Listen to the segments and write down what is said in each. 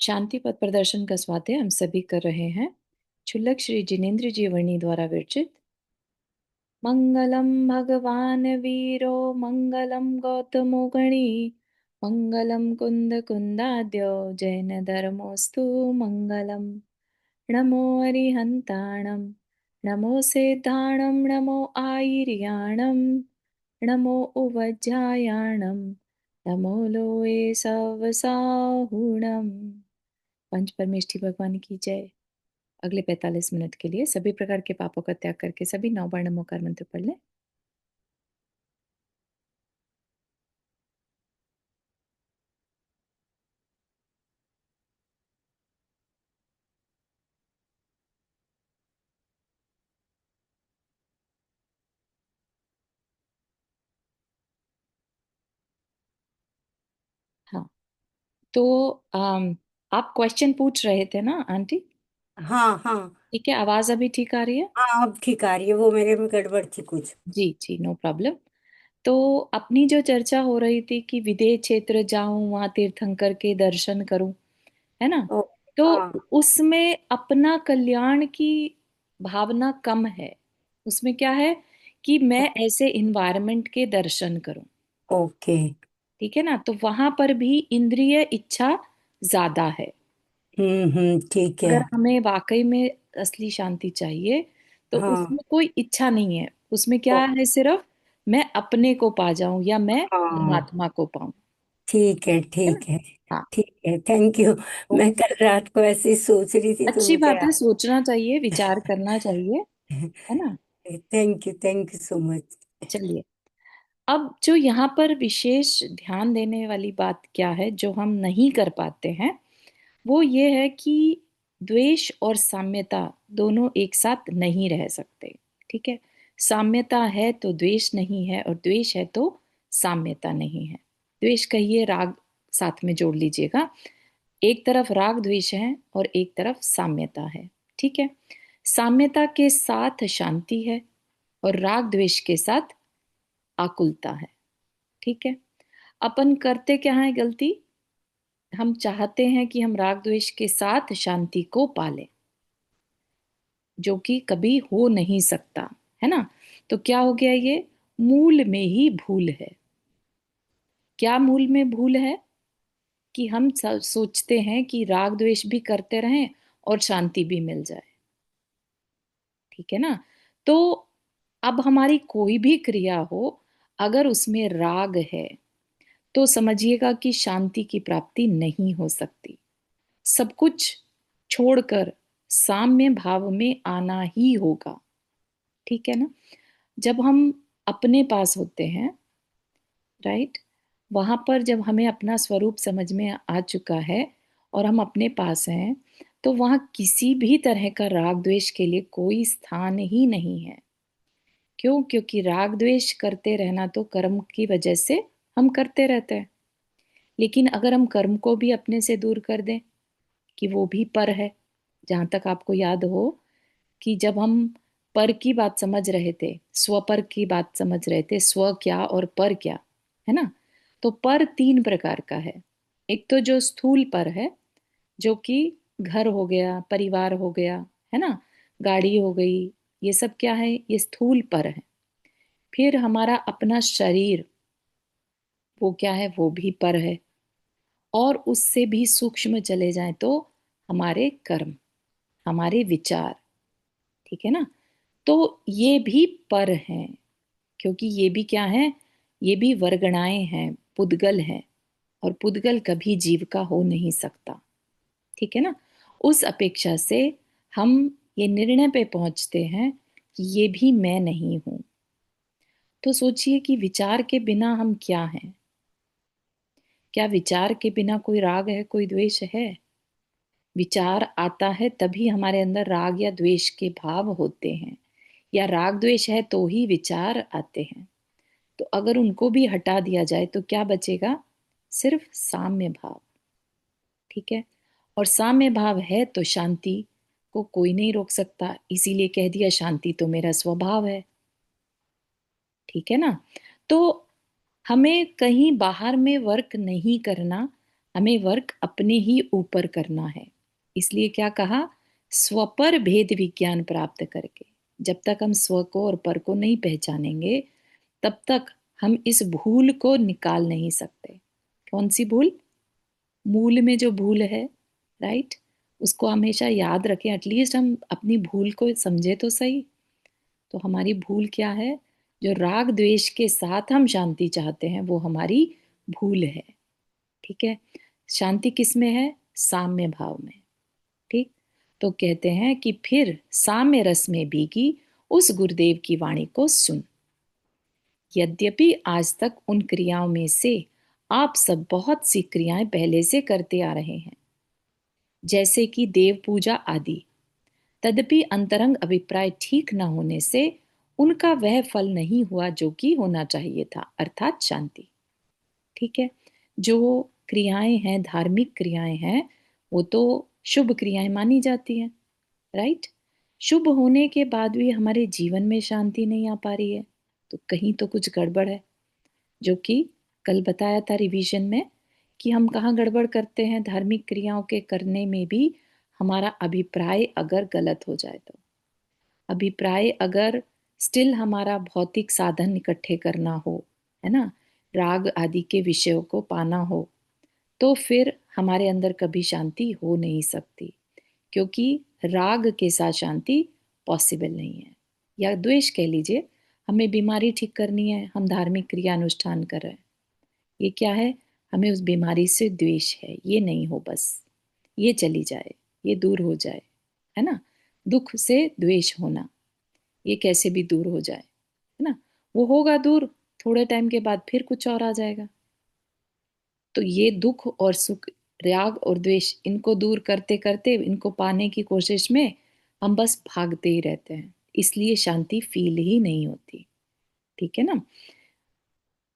शांति पथ प्रदर्शन का स्वाध्याय हम सभी कर रहे हैं। क्षुल्लक श्री जिनेन्द्र जी वर्णी द्वारा विरचित। मंगलम भगवान वीरो मंगलम गौतमो गणी मंगलम कुंद कुंदाद्यो जैन धर्मोस्तु मंगलम। नमो अरिहंताणम नमो सेद्धाणम नमो आयर्याणम नमो उवज्जायाणम नमो लोए सवसाहुणम। पंच परमेष्ठी भगवान की जय। अगले 45 मिनट के लिए सभी प्रकार के पापों का त्याग करके सभी 9 बार नमोकार मंत्र पढ़ लें। हाँ, तो आप क्वेश्चन पूछ रहे थे ना आंटी? हाँ हाँ। ठीक है, आवाज अभी ठीक आ रही है? हाँ अब ठीक आ रही है, वो मेरे में गड़बड़ थी कुछ। जी जी, नो प्रॉब्लम। तो अपनी जो चर्चा हो रही थी कि विदेह क्षेत्र जाऊं, वहां तीर्थंकर के दर्शन करूं, है ना? ओ, तो हाँ। उसमें अपना कल्याण की भावना कम है। उसमें क्या है कि मैं ऐसे इन्वायरमेंट के दर्शन करूं। ओके। ठीक है ना? तो वहां पर भी इंद्रिय इच्छा ज्यादा है। ठीक है। अगर हमें वाकई में असली शांति चाहिए तो हाँ। उसमें कोई इच्छा नहीं है। उसमें क्या ओ, है, सिर्फ मैं अपने को पा जाऊं या मैं हाँ। परमात्मा को पाऊं। ठीक है है ना? ठीक है। हाँ, ठीक है, थैंक यू। तो मैं कल रात को ऐसे ही सोच रही थी तो अच्छी मुझे बात है, सोचना चाहिए, विचार करना चाहिए। है ना? Thank you so much. चलिए, अब जो यहाँ पर विशेष ध्यान देने वाली बात क्या है जो हम नहीं कर पाते हैं, वो ये है कि द्वेष और साम्यता दोनों एक साथ नहीं रह सकते। ठीक है? साम्यता है तो द्वेष नहीं है, और द्वेष है तो साम्यता नहीं है। द्वेष कहिए, राग साथ में जोड़ लीजिएगा। एक तरफ राग द्वेष है और एक तरफ साम्यता है। ठीक है? साम्यता के साथ शांति है और राग द्वेष के साथ आकुलता है। ठीक है? अपन करते क्या है गलती? हम चाहते हैं कि हम राग द्वेष के साथ शांति को पालें, जो कि कभी हो नहीं सकता। है ना? तो क्या हो गया, ये मूल में ही भूल है। क्या मूल में भूल है? कि हम सोचते हैं कि राग द्वेष भी करते रहें और शांति भी मिल जाए। ठीक है ना? तो अब हमारी कोई भी क्रिया हो, अगर उसमें राग है तो समझिएगा कि शांति की प्राप्ति नहीं हो सकती। सब कुछ छोड़कर साम्य भाव में आना ही होगा। ठीक है ना? जब हम अपने पास होते हैं, राइट, वहां पर जब हमें अपना स्वरूप समझ में आ चुका है और हम अपने पास हैं, तो वहां किसी भी तरह का राग द्वेष के लिए कोई स्थान ही नहीं है। क्यों? क्योंकि राग द्वेष करते रहना तो कर्म की वजह से हम करते रहते हैं। लेकिन अगर हम कर्म को भी अपने से दूर कर दें, कि वो भी पर है। जहां तक आपको याद हो कि जब हम पर की बात समझ रहे थे, स्व पर की बात समझ रहे थे, स्व क्या और पर क्या, है ना? तो पर 3 प्रकार का है। एक तो जो स्थूल पर है, जो कि घर हो गया, परिवार हो गया, है ना, गाड़ी हो गई, ये सब क्या है, ये स्थूल पर है। फिर हमारा अपना शरीर, वो क्या है, वो भी पर है। और उससे भी सूक्ष्म चले जाएं तो हमारे कर्म, हमारे विचार। ठीक है ना? तो ये भी पर हैं, क्योंकि ये भी क्या है, ये भी वर्गणाएं हैं, पुद्गल हैं। और पुद्गल कभी जीव का हो नहीं सकता। ठीक है ना? उस अपेक्षा से हम ये निर्णय पे पहुंचते हैं कि ये भी मैं नहीं हूं। तो सोचिए कि विचार के बिना हम क्या हैं? क्या विचार के बिना कोई राग है, कोई द्वेष है? विचार आता है तभी हमारे अंदर राग या द्वेष के भाव होते हैं, या राग द्वेष है तो ही विचार आते हैं। तो अगर उनको भी हटा दिया जाए तो क्या बचेगा? सिर्फ साम्य भाव। ठीक है? और साम्य भाव है तो शांति को कोई नहीं रोक सकता, इसीलिए कह दिया शांति तो मेरा स्वभाव है। ठीक है ना? तो हमें कहीं बाहर में वर्क नहीं करना, हमें वर्क अपने ही ऊपर करना है। इसलिए क्या कहा, स्व पर भेद विज्ञान प्राप्त करके। जब तक हम स्व को और पर को नहीं पहचानेंगे, तब तक हम इस भूल को निकाल नहीं सकते। कौन सी भूल? मूल में जो भूल है, राइट, उसको हमेशा याद रखें। एटलीस्ट हम अपनी भूल को समझे तो सही। तो हमारी भूल क्या है? जो राग द्वेष के साथ हम शांति चाहते हैं, वो हमारी भूल है। ठीक है। शांति किस में है? साम्य भाव में। ठीक। तो कहते हैं कि फिर साम्य रस में भीगी उस गुरुदेव की वाणी को सुन। यद्यपि आज तक उन क्रियाओं में से आप सब बहुत सी क्रियाएं पहले से करते आ रहे हैं, जैसे कि देव पूजा आदि, तदपि अंतरंग अभिप्राय ठीक न होने से उनका वह फल नहीं हुआ जो कि होना चाहिए था, अर्थात शांति। ठीक है। जो क्रियाएं हैं, धार्मिक क्रियाएं हैं, वो तो शुभ क्रियाएं मानी जाती हैं, राइट। शुभ होने के बाद भी हमारे जीवन में शांति नहीं आ पा रही है, तो कहीं तो कुछ गड़बड़ है। जो कि कल बताया था रिवीजन में, कि हम कहाँ गड़बड़ करते हैं धार्मिक क्रियाओं के करने में भी। हमारा अभिप्राय अगर गलत हो जाए तो, अभिप्राय अगर स्टिल हमारा भौतिक साधन इकट्ठे करना हो, है ना, राग आदि के विषयों को पाना हो, तो फिर हमारे अंदर कभी शांति हो नहीं सकती, क्योंकि राग के साथ शांति पॉसिबल नहीं है। या द्वेष कह लीजिए, हमें बीमारी ठीक करनी है, हम धार्मिक क्रिया अनुष्ठान कर रहे हैं, ये क्या है? हमें उस बीमारी से द्वेष है, ये नहीं हो, बस ये चली जाए, ये दूर हो जाए, है ना। दुख से द्वेष होना, ये कैसे भी दूर हो जाए, है ना। वो होगा दूर, थोड़े टाइम के बाद फिर कुछ और आ जाएगा। तो ये दुख और सुख, राग और द्वेष, इनको दूर करते करते, इनको पाने की कोशिश में हम बस भागते ही रहते हैं, इसलिए शांति फील ही नहीं होती। ठीक है ना।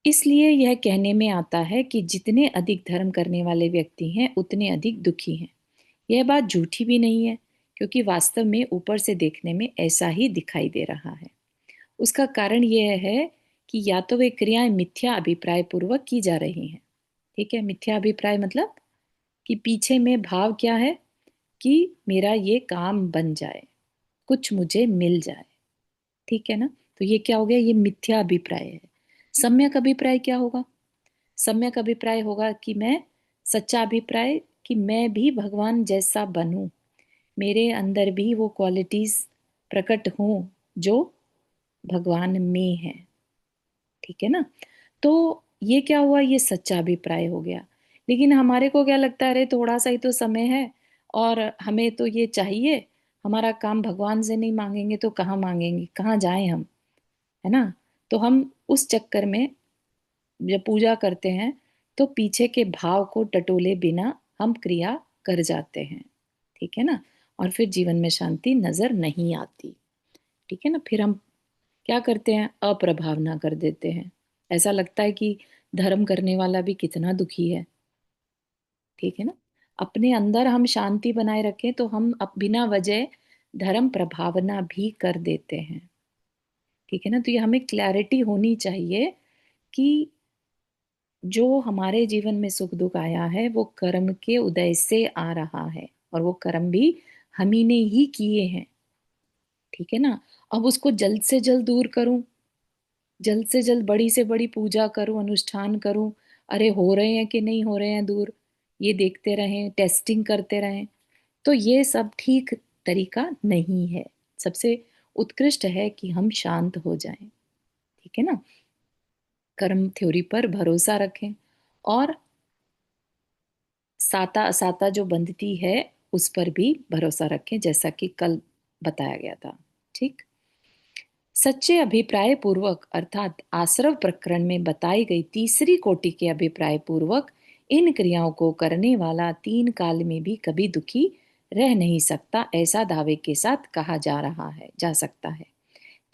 इसलिए यह कहने में आता है कि जितने अधिक धर्म करने वाले व्यक्ति हैं, उतने अधिक दुखी हैं। यह बात झूठी भी नहीं है, क्योंकि वास्तव में ऊपर से देखने में ऐसा ही दिखाई दे रहा है। उसका कारण यह है कि या तो वे क्रियाएं मिथ्या अभिप्राय पूर्वक की जा रही हैं। ठीक है। मिथ्या अभिप्राय मतलब कि पीछे में भाव क्या है, कि मेरा ये काम बन जाए, कुछ मुझे मिल जाए। ठीक है ना। तो ये क्या हो गया? ये मिथ्या अभिप्राय है। सम्यक अभिप्राय क्या होगा? सम्यक अभिप्राय होगा कि मैं, सच्चा अभिप्राय, कि मैं भी भगवान जैसा बनूं, मेरे अंदर भी वो क्वालिटीज प्रकट हों जो भगवान में है। ठीक है ना। तो ये क्या हुआ? ये सच्चा अभिप्राय हो गया। लेकिन हमारे को क्या लगता है, अरे थोड़ा सा ही तो समय है और हमें तो ये चाहिए, हमारा काम भगवान से नहीं मांगेंगे तो कहाँ मांगेंगे, कहाँ जाएं हम, है ना। तो हम उस चक्कर में जब पूजा करते हैं, तो पीछे के भाव को टटोले बिना हम क्रिया कर जाते हैं। ठीक है ना। और फिर जीवन में शांति नजर नहीं आती। ठीक है ना। फिर हम क्या करते हैं? अप्रभावना कर देते हैं। ऐसा लगता है कि धर्म करने वाला भी कितना दुखी है। ठीक है ना। अपने अंदर हम शांति बनाए रखें तो हम बिना वजह धर्म प्रभावना भी कर देते हैं। ठीक है ना। तो ये हमें क्लैरिटी होनी चाहिए कि जो हमारे जीवन में सुख दुख आया है, वो कर्म के उदय से आ रहा है, और वो कर्म भी हम ही ने ही किए हैं। ठीक है ना। अब उसको जल्द से जल्द दूर करूं, जल्द से जल्द बड़ी से बड़ी पूजा करूं, अनुष्ठान करूं, अरे हो रहे हैं कि नहीं हो रहे हैं दूर, ये देखते रहें, टेस्टिंग करते रहें, तो ये सब ठीक तरीका नहीं है। सबसे उत्कृष्ट है कि हम शांत हो जाएं। ठीक है ना। कर्म थ्योरी पर भरोसा रखें, और साता असाता जो बंधती है उस पर भी भरोसा रखें, जैसा कि कल बताया गया था। ठीक। सच्चे अभिप्राय पूर्वक, अर्थात आश्रव प्रकरण में बताई गई तीसरी कोटि के अभिप्राय पूर्वक इन क्रियाओं को करने वाला तीन काल में भी कभी दुखी रह नहीं सकता, ऐसा दावे के साथ कहा जा रहा है, जा सकता है।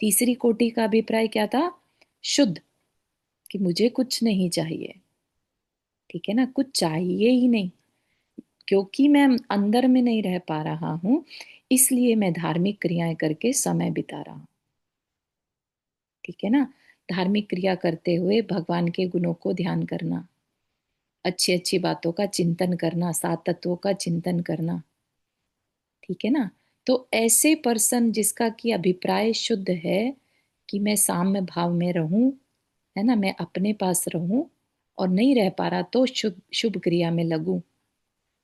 तीसरी कोटि का अभिप्राय क्या था? शुद्ध, कि मुझे कुछ नहीं चाहिए। ठीक है ना। कुछ चाहिए ही नहीं, क्योंकि मैं अंदर में नहीं रह पा रहा हूं, इसलिए मैं धार्मिक क्रियाएं करके समय बिता रहा हूं। ठीक है ना। धार्मिक क्रिया करते हुए भगवान के गुणों को ध्यान करना, अच्छी अच्छी बातों का चिंतन करना, सात तत्वों का चिंतन करना। ठीक है ना। तो ऐसे पर्सन जिसका कि अभिप्राय शुद्ध है कि मैं साम्य भाव में रहूं, है ना, मैं अपने पास रहूं, और नहीं रह पा रहा तो शुभ शुभ क्रिया में लगूं,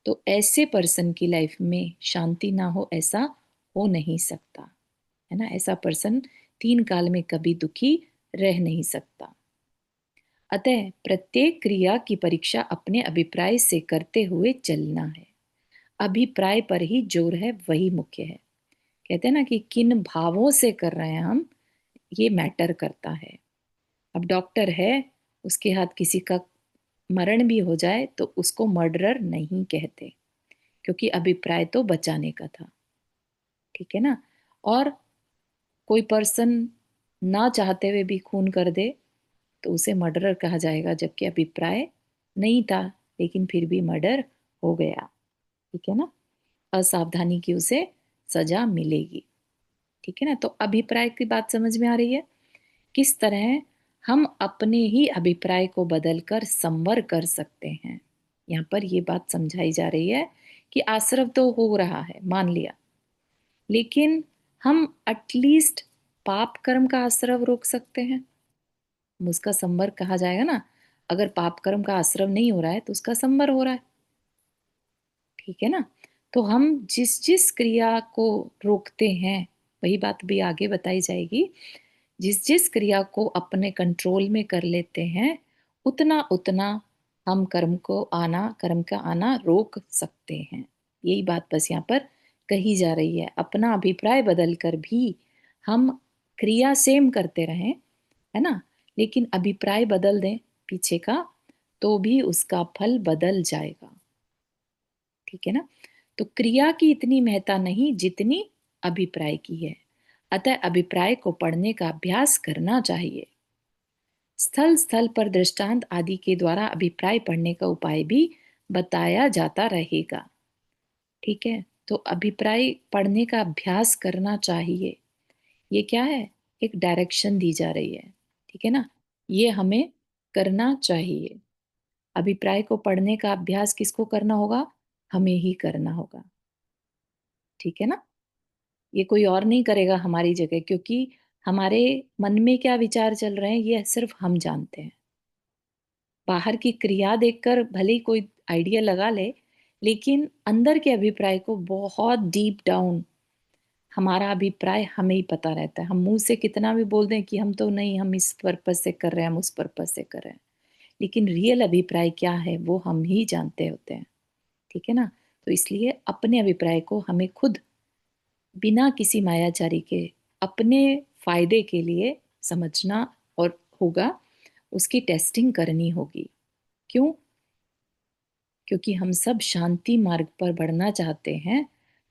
तो ऐसे पर्सन की लाइफ में शांति ना हो, ऐसा हो नहीं सकता, है ना। ऐसा पर्सन तीन काल में कभी दुखी रह नहीं सकता। अतः प्रत्येक क्रिया की परीक्षा अपने अभिप्राय से करते हुए चलना है। अभिप्राय पर ही जोर है, वही मुख्य है। कहते हैं ना कि किन भावों से कर रहे हैं हम, ये मैटर करता है। अब डॉक्टर है, उसके हाथ किसी का मरण भी हो जाए तो उसको मर्डरर नहीं कहते, क्योंकि अभिप्राय तो बचाने का था। ठीक है ना। और कोई पर्सन ना चाहते हुए भी खून कर दे तो उसे मर्डरर कहा जाएगा, जबकि अभिप्राय नहीं था लेकिन फिर भी मर्डर हो गया। ठीक है ना। असावधानी की उसे सजा मिलेगी। ठीक है ना। तो अभिप्राय की बात समझ में आ रही है, किस तरह हम अपने ही अभिप्राय को बदलकर संवर कर सकते हैं। यहाँ पर ये बात समझाई जा रही है कि आश्रव तो हो रहा है, मान लिया, लेकिन हम एटलीस्ट पाप कर्म का आश्रव रोक सकते हैं। उसका संवर कहा जाएगा ना। अगर पाप कर्म का आश्रव नहीं हो रहा है तो उसका संवर हो रहा है। ठीक है ना। तो हम जिस जिस क्रिया को रोकते हैं, वही बात भी आगे बताई जाएगी, जिस जिस क्रिया को अपने कंट्रोल में कर लेते हैं, उतना उतना हम कर्म का आना रोक सकते हैं। यही बात बस यहाँ पर कही जा रही है। अपना अभिप्राय बदल कर भी हम क्रिया सेम करते रहें, है ना, लेकिन अभिप्राय बदल दें पीछे का, तो भी उसका फल बदल जाएगा। ठीक है ना। तो क्रिया की इतनी महत्ता नहीं जितनी अभिप्राय की है। अतः अभिप्राय को पढ़ने का अभ्यास करना चाहिए। स्थल स्थल पर दृष्टांत आदि के द्वारा अभिप्राय पढ़ने का उपाय भी बताया जाता रहेगा। ठीक है। तो अभिप्राय पढ़ने का अभ्यास करना चाहिए, ये क्या है, एक डायरेक्शन दी जा रही है। ठीक है ना। ये हमें करना चाहिए। अभिप्राय को पढ़ने का अभ्यास किसको करना होगा, हमें ही करना होगा। ठीक है ना। ये कोई और नहीं करेगा हमारी जगह, क्योंकि हमारे मन में क्या विचार चल रहे हैं ये सिर्फ हम जानते हैं। बाहर की क्रिया देखकर भले ही कोई आइडिया लगा ले, लेकिन अंदर के अभिप्राय को बहुत डीप डाउन, हमारा अभिप्राय हमें ही पता रहता है। हम मुंह से कितना भी बोल दें कि हम तो नहीं, हम इस पर्पज से कर रहे हैं, हम उस पर्पज से कर रहे हैं, लेकिन रियल अभिप्राय क्या है वो हम ही जानते होते हैं। ठीक है ना। तो इसलिए अपने अभिप्राय को हमें खुद बिना किसी मायाचारी के अपने फायदे के लिए समझना और होगा, उसकी टेस्टिंग करनी होगी। क्यों? क्योंकि हम सब शांति मार्ग पर बढ़ना चाहते हैं।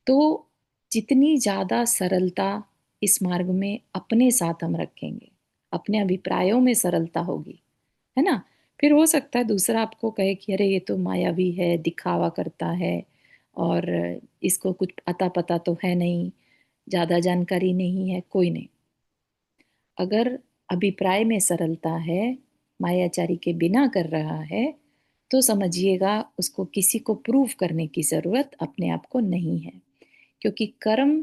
तो जितनी ज्यादा सरलता इस मार्ग में अपने साथ हम रखेंगे, अपने अभिप्रायों में सरलता होगी, है ना। फिर हो सकता है दूसरा आपको कहे कि अरे ये तो मायावी है, दिखावा करता है, और इसको कुछ अता पता तो है नहीं, ज्यादा जानकारी नहीं है, कोई नहीं। अगर अभिप्राय में सरलता है, मायाचारी के बिना कर रहा है, तो समझिएगा उसको किसी को प्रूव करने की जरूरत अपने आप को नहीं है। क्योंकि कर्म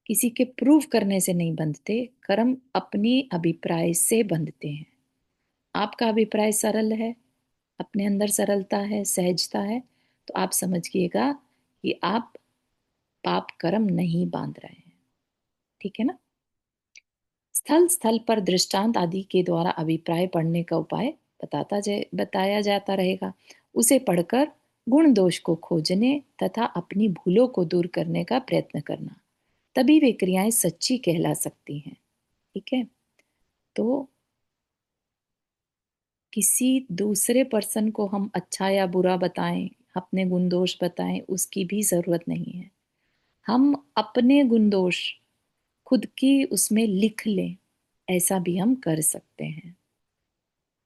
किसी के प्रूव करने से नहीं बंधते, कर्म अपनी अभिप्राय से बंधते हैं। आपका अभिप्राय सरल है, अपने अंदर सरलता है, सहजता है, तो आप समझिएगा कि आप पाप कर्म नहीं बांध रहे हैं। ठीक है ना। स्थल स्थल पर दृष्टांत आदि के द्वारा अभिप्राय पढ़ने का उपाय बताया जाता रहेगा। उसे पढ़कर गुण दोष को खोजने तथा अपनी भूलों को दूर करने का प्रयत्न करना, तभी वे क्रियाएं सच्ची कहला सकती हैं। ठीक है। तो किसी दूसरे पर्सन को हम अच्छा या बुरा बताएं, अपने गुण दोष बताएं, उसकी भी जरूरत नहीं है। हम अपने गुण दोष खुद की उसमें लिख लें, ऐसा भी हम कर सकते हैं।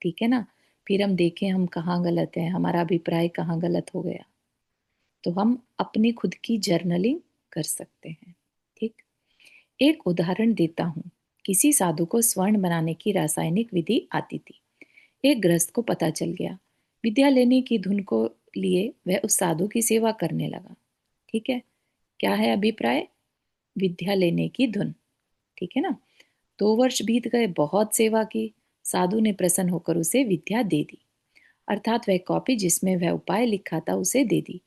ठीक है ना। फिर हम देखें हम कहाँ गलत है, हमारा अभिप्राय कहाँ गलत हो गया, तो हम अपनी खुद की जर्नलिंग कर सकते हैं। ठीक। एक उदाहरण देता हूँ। किसी साधु को स्वर्ण बनाने की रासायनिक विधि आती थी। एक गृहस्थ को पता चल गया। विद्या लेने की धुन को लिए वह उस साधु की सेवा करने लगा। ठीक है, क्या है अभिप्राय? विद्या लेने की धुन। ठीक है ना। 2 वर्ष बीत गए, बहुत सेवा की। साधु ने प्रसन्न होकर उसे विद्या दे दी, अर्थात वह कॉपी जिसमें वह उपाय लिखा था उसे दे दी।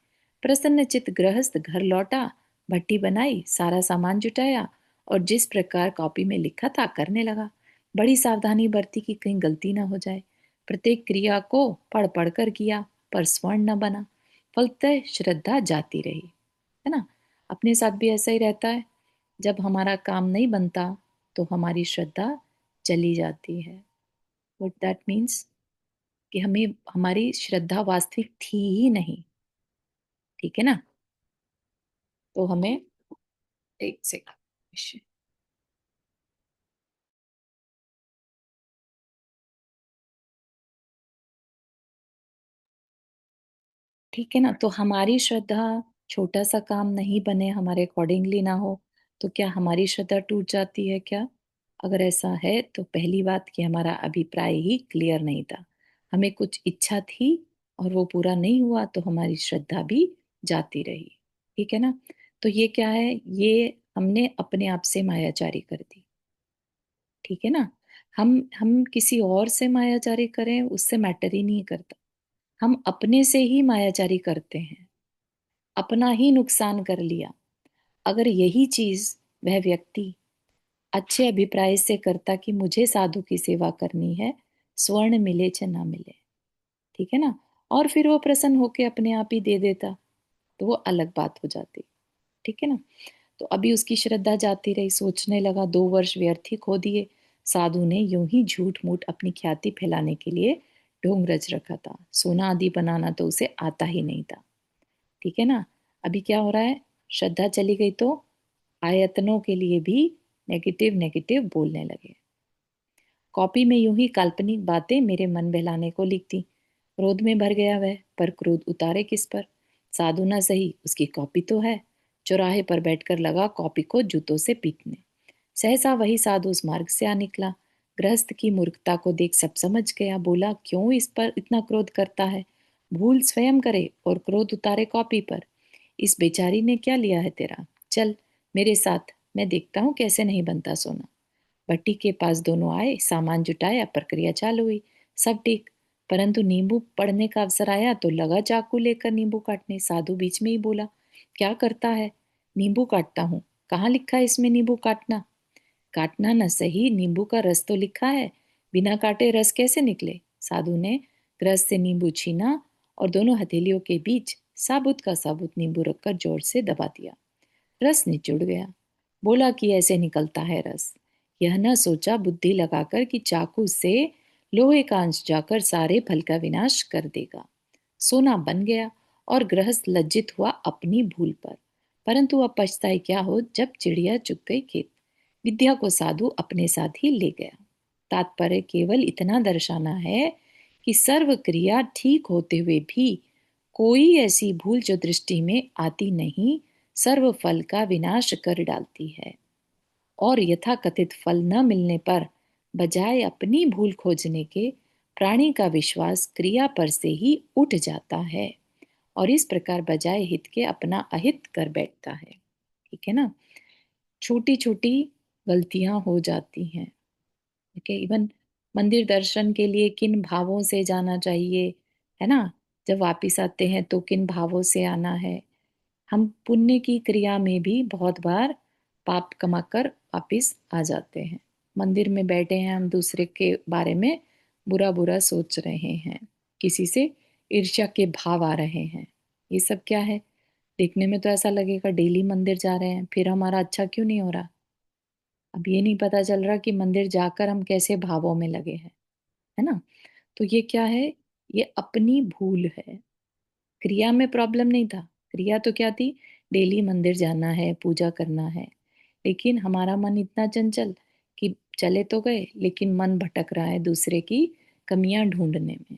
प्रसन्नचित्त गृहस्थ घर लौटा, भट्टी बनाई, सारा सामान जुटाया और जिस प्रकार कॉपी में लिखा था करने लगा। बड़ी सावधानी बरती कि कहीं गलती ना हो जाए। प्रत्येक क्रिया को पढ़ पढ़ कर किया, पर स्वर्ण न बना। फलतः श्रद्धा जाती रही। है ना। अपने साथ भी ऐसा ही रहता है। जब हमारा काम नहीं बनता तो हमारी श्रद्धा चली जाती है। व्हाट दैट मीन्स कि हमें हमारी श्रद्धा वास्तविक थी ही नहीं। ठीक है ना। तो हमें एक सेकंड। ठीक है ना। तो हमारी श्रद्धा, छोटा सा काम नहीं बने, हमारे अकॉर्डिंगली ना हो, तो क्या हमारी श्रद्धा टूट जाती है क्या? अगर ऐसा है तो पहली बात कि हमारा अभिप्राय ही क्लियर नहीं था। हमें कुछ इच्छा थी और वो पूरा नहीं हुआ तो हमारी श्रद्धा भी जाती रही। ठीक है ना। तो ये क्या है? ये हमने अपने आप से मायाचारी कर दी। ठीक है ना। हम किसी और से मायाचारी करें उससे मैटर ही नहीं करता। हम अपने से ही मायाचारी करते हैं, अपना ही नुकसान कर लिया। अगर यही चीज वह व्यक्ति अच्छे अभिप्राय से करता कि मुझे साधु की सेवा करनी है, स्वर्ण मिले चाहे ना मिले, ठीक है ना, और फिर वो प्रसन्न होके अपने आप ही दे देता, तो वो अलग बात हो जाती। ठीक है ना। तो अभी उसकी श्रद्धा जाती रही, सोचने लगा 2 वर्ष व्यर्थ ही खो दिए। साधु ने यूं ही झूठ मूठ अपनी ख्याति फैलाने के लिए ढोंग रच रखा था। सोना आदि बनाना तो उसे आता ही नहीं था। ठीक है ना। अभी क्या हो रहा है? श्रद्धा चली गई तो आयतनों के लिए भी नेगेटिव नेगेटिव बोलने लगे। कॉपी में यूं ही काल्पनिक बातें मेरे मन बहलाने को लिखती। क्रोध में भर गया वह, पर क्रोध उतारे किस पर? साधु ना सही, उसकी कॉपी तो है। चौराहे पर बैठकर लगा कॉपी को जूतों से पीटने। सहसा वही साधु उस मार्ग से आ निकला। गृहस्थ की मूर्खता को देख सब समझ गया। बोला, क्यों इस पर इतना क्रोध करता है? भूल स्वयं करे और क्रोध उतारे कॉपी पर। इस बेचारी ने क्या लिया है तेरा? चल मेरे साथ, मैं देखता हूँ कैसे नहीं बनता सोना। भट्टी के पास दोनों आए, सामान जुटाया, प्रक्रिया चालू हुई। सब ठीक, परंतु नींबू पड़ने का अवसर आया तो लगा चाकू लेकर नींबू काटने। साधु बीच में ही बोला, क्या करता है? नींबू काटता हूँ। कहाँ लिखा है इसमें नींबू काटना? काटना न सही, नींबू का रस तो लिखा है। बिना काटे रस कैसे निकले? साधु ने रस से नींबू छीना और दोनों हथेलियों के बीच साबुत का साबुत नींबू रखकर जोर से दबा दिया। रस निचुड़ गया। बोला कि ऐसे निकलता है रस। यह न सोचा बुद्धि लगाकर कि चाकू से लोहे का अंश जाकर सारे फल का विनाश कर देगा। सोना बन गया और गृहस्थ लज्जित हुआ अपनी भूल पर। परंतु अब पछताए क्या हो जब चिड़िया चुग गई खेत। विद्या को साधु अपने साथ ही ले गया। तात्पर्य केवल इतना दर्शाना है कि सर्व क्रिया ठीक होते हुए भी कोई ऐसी भूल जो दृष्टि में आती नहीं, सर्व फल का विनाश कर डालती है। और यथाकथित फल न मिलने पर बजाय अपनी भूल खोजने के प्राणी का विश्वास क्रिया पर से ही उठ जाता है और इस प्रकार बजाय हित के अपना अहित कर बैठता है। ठीक है ना। छोटी छोटी गलतियां हो जाती हैं। ठीक है। इवन मंदिर दर्शन के लिए किन भावों से जाना चाहिए, है ना, जब वापिस आते हैं तो किन भावों से आना है। हम पुण्य की क्रिया में भी बहुत बार पाप कमाकर वापिस आ जाते हैं। मंदिर में बैठे हैं, हम दूसरे के बारे में बुरा बुरा सोच रहे हैं, किसी से ईर्ष्या के भाव आ रहे हैं। ये सब क्या है? देखने में तो ऐसा लगेगा डेली मंदिर जा रहे हैं, फिर हमारा अच्छा क्यों नहीं हो रहा? अब ये नहीं पता चल रहा कि मंदिर जाकर हम कैसे भावों में लगे हैं। है ना। तो ये क्या है? ये अपनी भूल है। क्रिया में प्रॉब्लम नहीं था। क्रिया तो क्या थी? डेली मंदिर जाना है, पूजा करना है। लेकिन हमारा मन इतना चंचल कि चले तो गए लेकिन मन भटक रहा है दूसरे की कमियां ढूंढने में।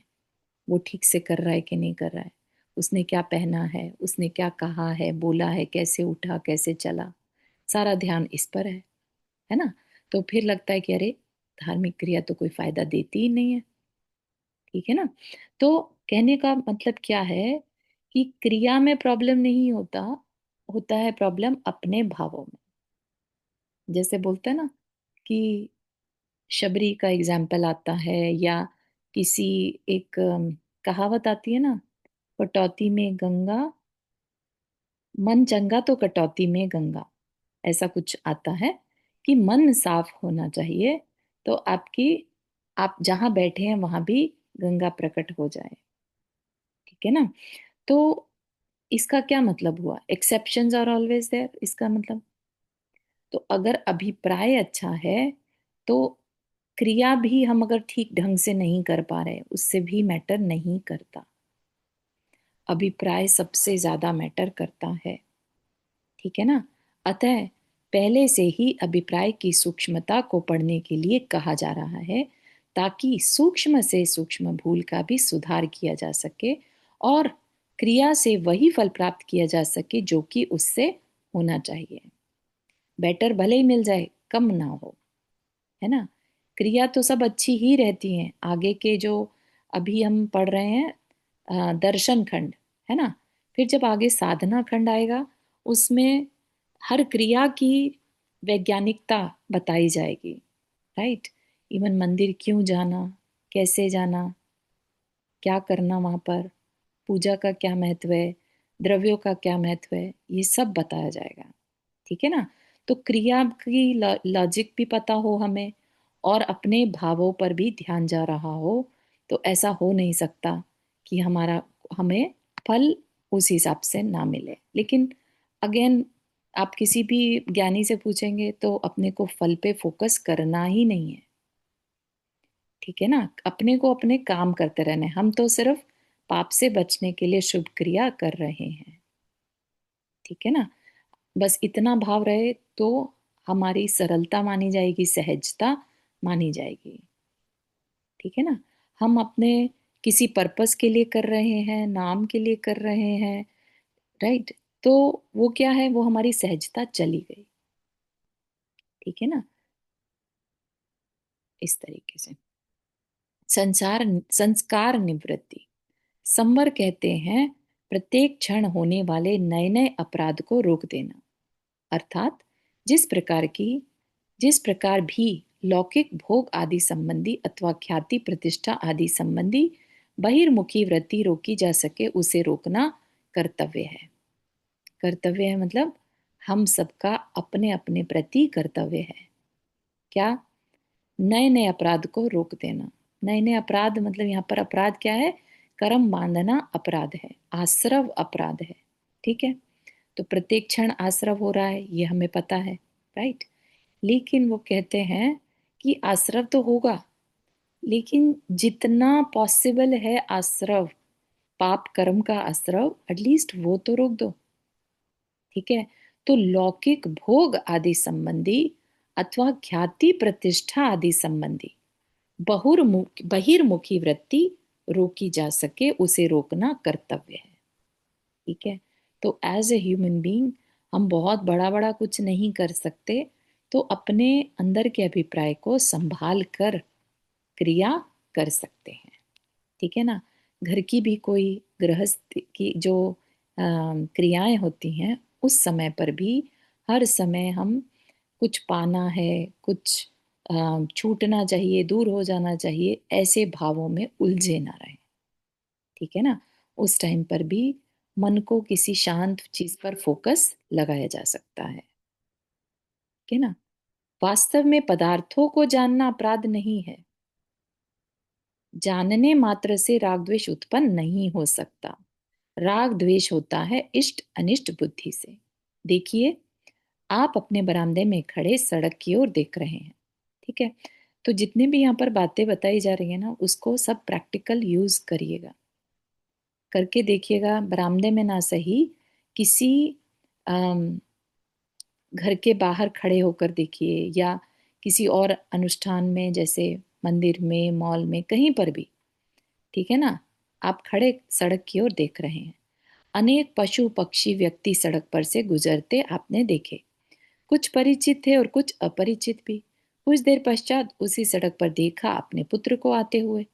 वो ठीक से कर रहा है कि नहीं कर रहा है, उसने क्या पहना है, उसने क्या कहा है, बोला है, कैसे उठा, कैसे चला, सारा ध्यान इस पर है ना। तो फिर लगता है कि अरे, धार्मिक क्रिया तो कोई फायदा देती ही नहीं है। ठीक है ना। तो कहने का मतलब क्या है कि क्रिया में प्रॉब्लम नहीं होता, होता है प्रॉब्लम अपने भावों में। जैसे बोलते हैं ना कि शबरी का एग्जाम्पल आता है, या किसी एक कहावत आती है ना, कटौती में गंगा, मन चंगा तो कटौती में गंगा, ऐसा कुछ आता है कि मन साफ होना चाहिए तो आपकी, आप जहां बैठे हैं वहां भी गंगा प्रकट हो जाए। ठीक है ना। तो इसका क्या मतलब हुआ, एक्सेप्शंस आर ऑलवेज देयर, इसका मतलब, तो अगर अभिप्राय अच्छा है तो क्रिया भी हम अगर ठीक ढंग से नहीं कर पा रहे उससे भी मैटर नहीं करता, अभिप्राय सबसे ज्यादा मैटर करता है। ठीक है ना। अतः पहले से ही अभिप्राय की सूक्ष्मता को पढ़ने के लिए कहा जा रहा है, ताकि सूक्ष्म से सूक्ष्म भूल का भी सुधार किया जा सके और क्रिया से वही फल प्राप्त किया जा सके जो कि उससे होना चाहिए। बेटर भले ही मिल जाए, कम ना हो, है ना। क्रिया तो सब अच्छी ही रहती हैं, आगे के जो अभी हम पढ़ रहे हैं दर्शन खंड, है ना। फिर जब आगे साधना खंड आएगा, उसमें हर क्रिया की वैज्ञानिकता बताई जाएगी। राइट। इवन मंदिर क्यों जाना, कैसे जाना, क्या करना वहां पर, पूजा का क्या महत्व है, द्रव्यों का क्या महत्व है, ये सब बताया जाएगा। ठीक है ना। तो क्रिया की लॉजिक भी पता हो हमें, और अपने भावों पर भी ध्यान जा रहा हो, तो ऐसा हो नहीं सकता कि हमारा, हमें फल उस हिसाब से ना मिले। लेकिन अगेन, आप किसी भी ज्ञानी से पूछेंगे तो अपने को फल पे फोकस करना ही नहीं है। ठीक है ना। अपने को अपने काम करते रहने, हम तो सिर्फ पाप से बचने के लिए शुभ क्रिया कर रहे हैं। ठीक है ना। बस इतना भाव रहे तो हमारी सरलता मानी जाएगी, सहजता मानी जाएगी। ठीक है ना। हम अपने किसी पर्पस के लिए कर रहे हैं, नाम के लिए कर रहे हैं, राइट। तो वो क्या है, वो हमारी सहजता चली गई। ठीक है ना। इस तरीके से संसार संस्कार निवृत्ति, संवर कहते हैं प्रत्येक क्षण होने वाले नए नए अपराध को रोक देना। अर्थात जिस प्रकार की, जिस प्रकार भी लौकिक भोग आदि संबंधी अथवा ख्याति प्रतिष्ठा आदि संबंधी बहिर्मुखी वृत्ति रोकी जा सके, उसे रोकना कर्तव्य है। कर्तव्य है मतलब हम सबका अपने अपने प्रति कर्तव्य है। क्या, नए नए अपराध को रोक देना। नए नए अपराध मतलब यहाँ पर अपराध क्या है, कर्म बांधना अपराध है, आश्रव अपराध है। ठीक है। तो प्रत्येक क्षण आश्रव हो रहा है, ये हमें पता है, राइट। लेकिन वो कहते हैं कि आश्रव तो होगा, लेकिन जितना पॉसिबल है आश्रव, पाप कर्म का आश्रव, एटलीस्ट वो तो रोक दो। ठीक है। तो लौकिक भोग आदि संबंधी अथवा ख्याति प्रतिष्ठा आदि संबंधी बहिर्मुखी वृत्ति रोकी जा सके, उसे रोकना कर्तव्य है। ठीक है। तो एज ए ह्यूमन बीइंग हम बहुत बड़ा बड़ा कुछ नहीं कर सकते, तो अपने अंदर के अभिप्राय को संभाल कर क्रिया कर सकते हैं। ठीक है ना। घर की भी कोई गृहस्थ की जो क्रियाएं होती हैं, उस समय पर भी हर समय हम कुछ पाना है, कुछ छूटना चाहिए, दूर हो जाना चाहिए, ऐसे भावों में उलझे ना रहे। ठीक है ना। उस टाइम पर भी मन को किसी शांत चीज पर फोकस लगाया जा सकता है। ठीक है ना। वास्तव में पदार्थों को जानना अपराध नहीं है, जानने मात्र से राग द्वेष उत्पन्न नहीं हो सकता। राग द्वेष होता है इष्ट अनिष्ट बुद्धि से। देखिए, आप अपने बरामदे में खड़े सड़क की ओर देख रहे हैं। ठीक है। तो जितने भी यहाँ पर बातें बताई जा रही है ना, उसको सब प्रैक्टिकल यूज करिएगा, करके देखिएगा। बरामदे में ना सही, किसी अम, घर के बाहर खड़े होकर देखिए, या किसी और अनुष्ठान में, जैसे मंदिर में, मॉल में, कहीं पर भी। ठीक है ना। आप खड़े सड़क की ओर देख रहे हैं, अनेक पशु पक्षी व्यक्ति सड़क पर से गुजरते आपने देखे। कुछ परिचित थे और कुछ अपरिचित भी। कुछ देर पश्चात उसी सड़क पर देखा अपने पुत्र को आते हुए।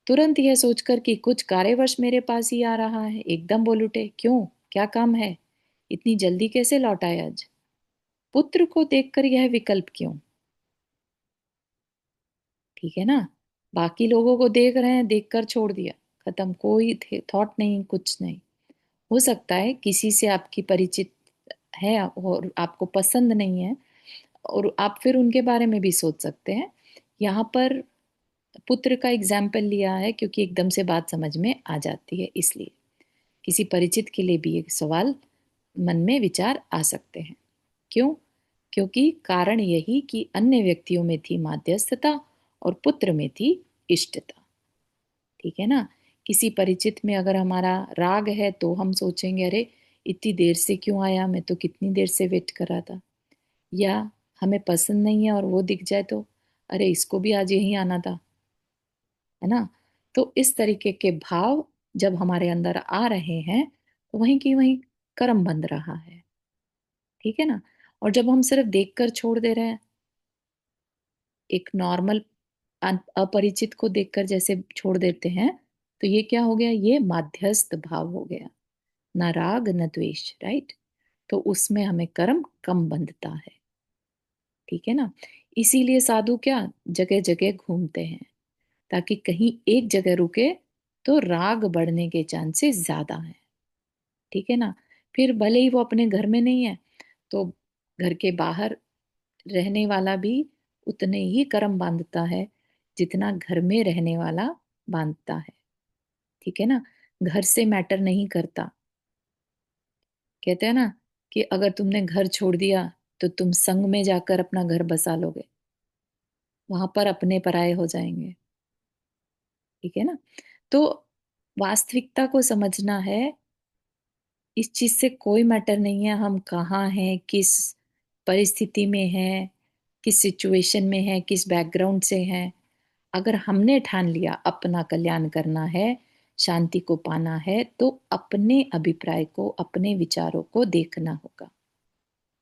तुरंत यह सोचकर कि कुछ कार्यवश मेरे पास ही आ रहा है, एकदम बोल उठे, क्यों, क्या काम है, इतनी जल्दी कैसे लौट आए आज? पुत्र को देखकर यह विकल्प क्यों? ठीक है ना? बाकी लोगों को देख रहे हैं, देखकर छोड़ दिया, खत्म, कोई थॉट नहीं, कुछ नहीं। हो सकता है किसी से आपकी परिचित है और आपको पसंद नहीं है, और आप फिर उनके बारे में भी सोच सकते हैं। यहाँ पर पुत्र का एग्जाम्पल लिया है क्योंकि एकदम से बात समझ में आ जाती है, इसलिए किसी परिचित के लिए भी एक सवाल मन में विचार आ सकते हैं। क्यों? क्योंकि कारण यही कि अन्य व्यक्तियों में थी माध्यस्थता और पुत्र में थी इष्टता। ठीक है ना? किसी परिचित में अगर हमारा राग है तो हम सोचेंगे, अरे इतनी देर से क्यों आया, मैं तो कितनी देर से वेट कर रहा था। या हमें पसंद नहीं है और वो दिख जाए तो, अरे इसको भी आज यहीं आना था, है ना? तो इस तरीके के भाव जब हमारे अंदर आ रहे हैं तो वहीं की वहीं कर्म बंध रहा है। ठीक है ना? और जब हम सिर्फ देखकर छोड़ दे रहे हैं, एक नॉर्मल अपरिचित को देखकर जैसे छोड़ देते हैं, तो ये क्या हो गया, ये माध्यस्थ भाव हो गया, न राग न द्वेष, राइट? तो उसमें हमें कर्म कम बंधता है। ठीक है ना? इसीलिए साधु क्या जगह जगह घूमते हैं, ताकि कहीं एक जगह रुके तो राग बढ़ने के चांसेस ज्यादा हैं। ठीक है ना? फिर भले ही वो अपने घर में नहीं है, तो घर के बाहर रहने वाला भी उतने ही कर्म बांधता है जितना घर में रहने वाला बांधता है। ठीक है ना? घर से मैटर नहीं करता। कहते हैं ना कि अगर तुमने घर छोड़ दिया तो तुम संग में जाकर अपना घर बसा लोगे, वहां पर अपने पराये हो जाएंगे। ठीक है ना? तो वास्तविकता को समझना है, इस चीज से कोई मैटर नहीं है हम कहाँ हैं, किस परिस्थिति में हैं, किस सिचुएशन में हैं, किस बैकग्राउंड से हैं। अगर हमने ठान लिया अपना कल्याण करना है, शांति को पाना है, तो अपने अभिप्राय को, अपने विचारों को देखना होगा।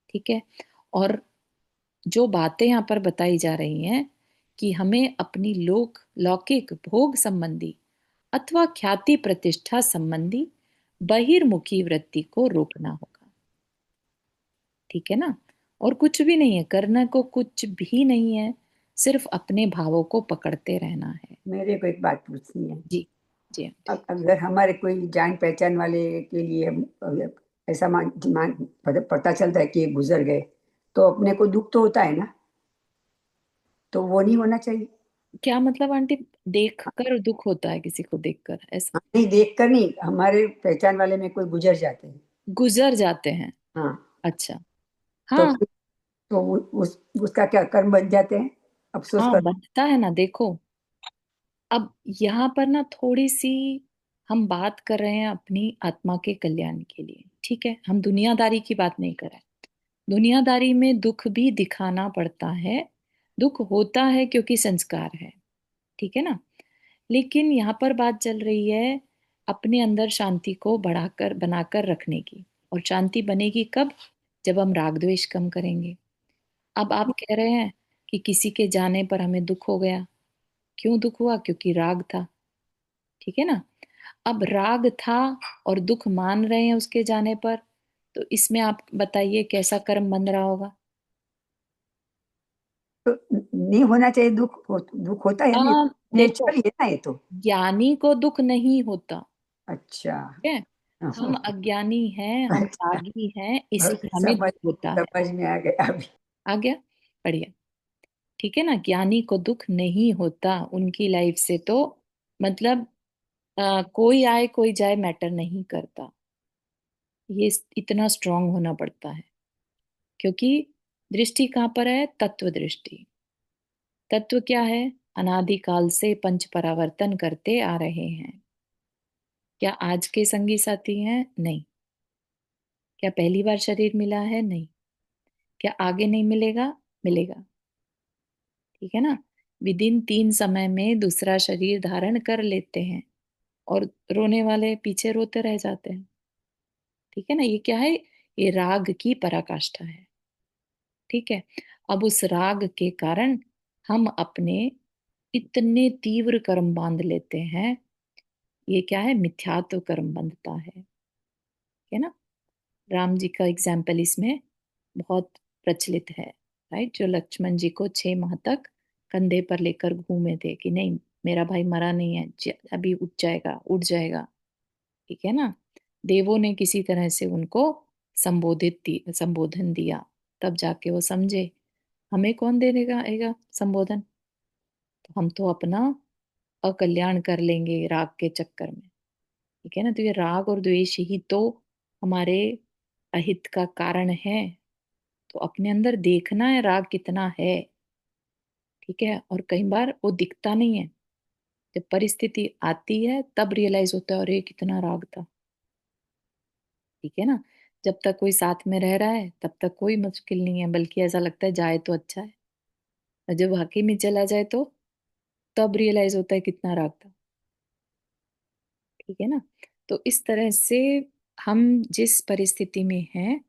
ठीक है? और जो बातें यहाँ पर बताई जा रही हैं कि हमें अपनी लौकिक भोग संबंधी अथवा ख्याति प्रतिष्ठा संबंधी बहिर्मुखी वृत्ति को रोकना होगा। ठीक है ना? और कुछ भी नहीं है करना को, कुछ भी नहीं है, सिर्फ अपने भावों को पकड़ते रहना है। मेरे को एक बात पूछनी है। जी। जी आंटी। अब अगर हमारे कोई जान पहचान वाले के लिए ऐसा पता चलता है कि ये गुजर गए, तो अपने को दुख तो होता है ना, तो वो नहीं होना चाहिए। क्या मतलब आंटी? देखकर दुख होता है, किसी को देखकर ऐसा? नहीं, देख कर नहीं, हमारे पहचान वाले में कोई गुजर जाते हैं। गुजर जाते हैं? हाँ। अच्छा। तो हाँ। फिर तो उसका क्या कर्म बन जाते हैं, अफसोस हाँ कर। बनता है ना, देखो। अब यहाँ पर ना थोड़ी सी हम बात कर रहे हैं अपनी आत्मा के कल्याण के लिए। ठीक है, हम दुनियादारी की बात नहीं कर रहे हैं। दुनियादारी में दुख भी दिखाना पड़ता है, दुख होता है क्योंकि संस्कार है। ठीक है ना? लेकिन यहाँ पर बात चल रही है अपने अंदर शांति को बढ़ाकर बनाकर रखने की। और शांति बनेगी कब? जब हम राग द्वेष कम करेंगे। अब आप कह रहे हैं कि किसी के जाने पर हमें दुख हो गया। क्यों दुख हुआ? क्योंकि राग था। ठीक है ना? अब राग था और दुख मान रहे हैं उसके जाने पर, तो इसमें आप बताइए कैसा कर्म बन रहा होगा? तो नहीं होना चाहिए, दुख होता है, नहीं देखो, नेचुरल है ना ये तो। ज्ञानी को दुख नहीं होता। अच्छा। ठीक है? हम अज्ञानी हैं, हम अच्छा, रागी हैं, इसलिए हमें समझ दुख होता है। समझ में आ गया अभी। आ गया? बढ़िया। ठीक है ना? ज्ञानी को दुख नहीं होता उनकी लाइफ से, तो मतलब कोई आए कोई जाए मैटर नहीं करता। ये इतना स्ट्रांग होना पड़ता है, क्योंकि दृष्टि कहाँ पर है? तत्व दृष्टि। तत्व क्या है? अनादिकाल से पंच परावर्तन करते आ रहे हैं। क्या आज के संगी साथी हैं? नहीं। क्या पहली बार शरीर मिला है? नहीं। क्या आगे नहीं मिलेगा? मिलेगा। ठीक है ना? विदिन 3 समय में दूसरा शरीर धारण कर लेते हैं, और रोने वाले पीछे रोते रह जाते हैं। ठीक है ना? ये क्या है? ये राग की पराकाष्ठा है। ठीक है? अब उस राग के कारण हम अपने इतने तीव्र कर्म बांध लेते हैं। ये क्या है? मिथ्यात्व कर्म बंधता है ना। राम जी का एग्जाम्पल इसमें बहुत प्रचलित है, राइट? जो लक्ष्मण जी को 6 माह तक कंधे पर लेकर घूमे थे कि नहीं, मेरा भाई मरा नहीं है, अभी उठ जाएगा, उठ जाएगा। ठीक है ना। देवों ने किसी तरह से उनको संबोधन दिया, तब जाके वो समझे। हमें कौन देगा आएगा संबोधन? तो हम तो अपना अकल्याण कर लेंगे राग के चक्कर में। ठीक है ना। तो ये राग और द्वेष ही तो हमारे अहित का कारण है। तो अपने अंदर देखना है राग कितना है। ठीक है। और कई बार वो दिखता नहीं है, जब परिस्थिति आती है तब रियलाइज होता है, अरे कितना राग था। ठीक है ना। जब तक कोई साथ में रह रहा है तब तक कोई मुश्किल नहीं है, बल्कि ऐसा लगता है जाए तो अच्छा है। और जब वाकई में चला जाए तो तब रियलाइज होता है कितना राग था। ठीक है ना। तो इस तरह से हम जिस परिस्थिति में हैं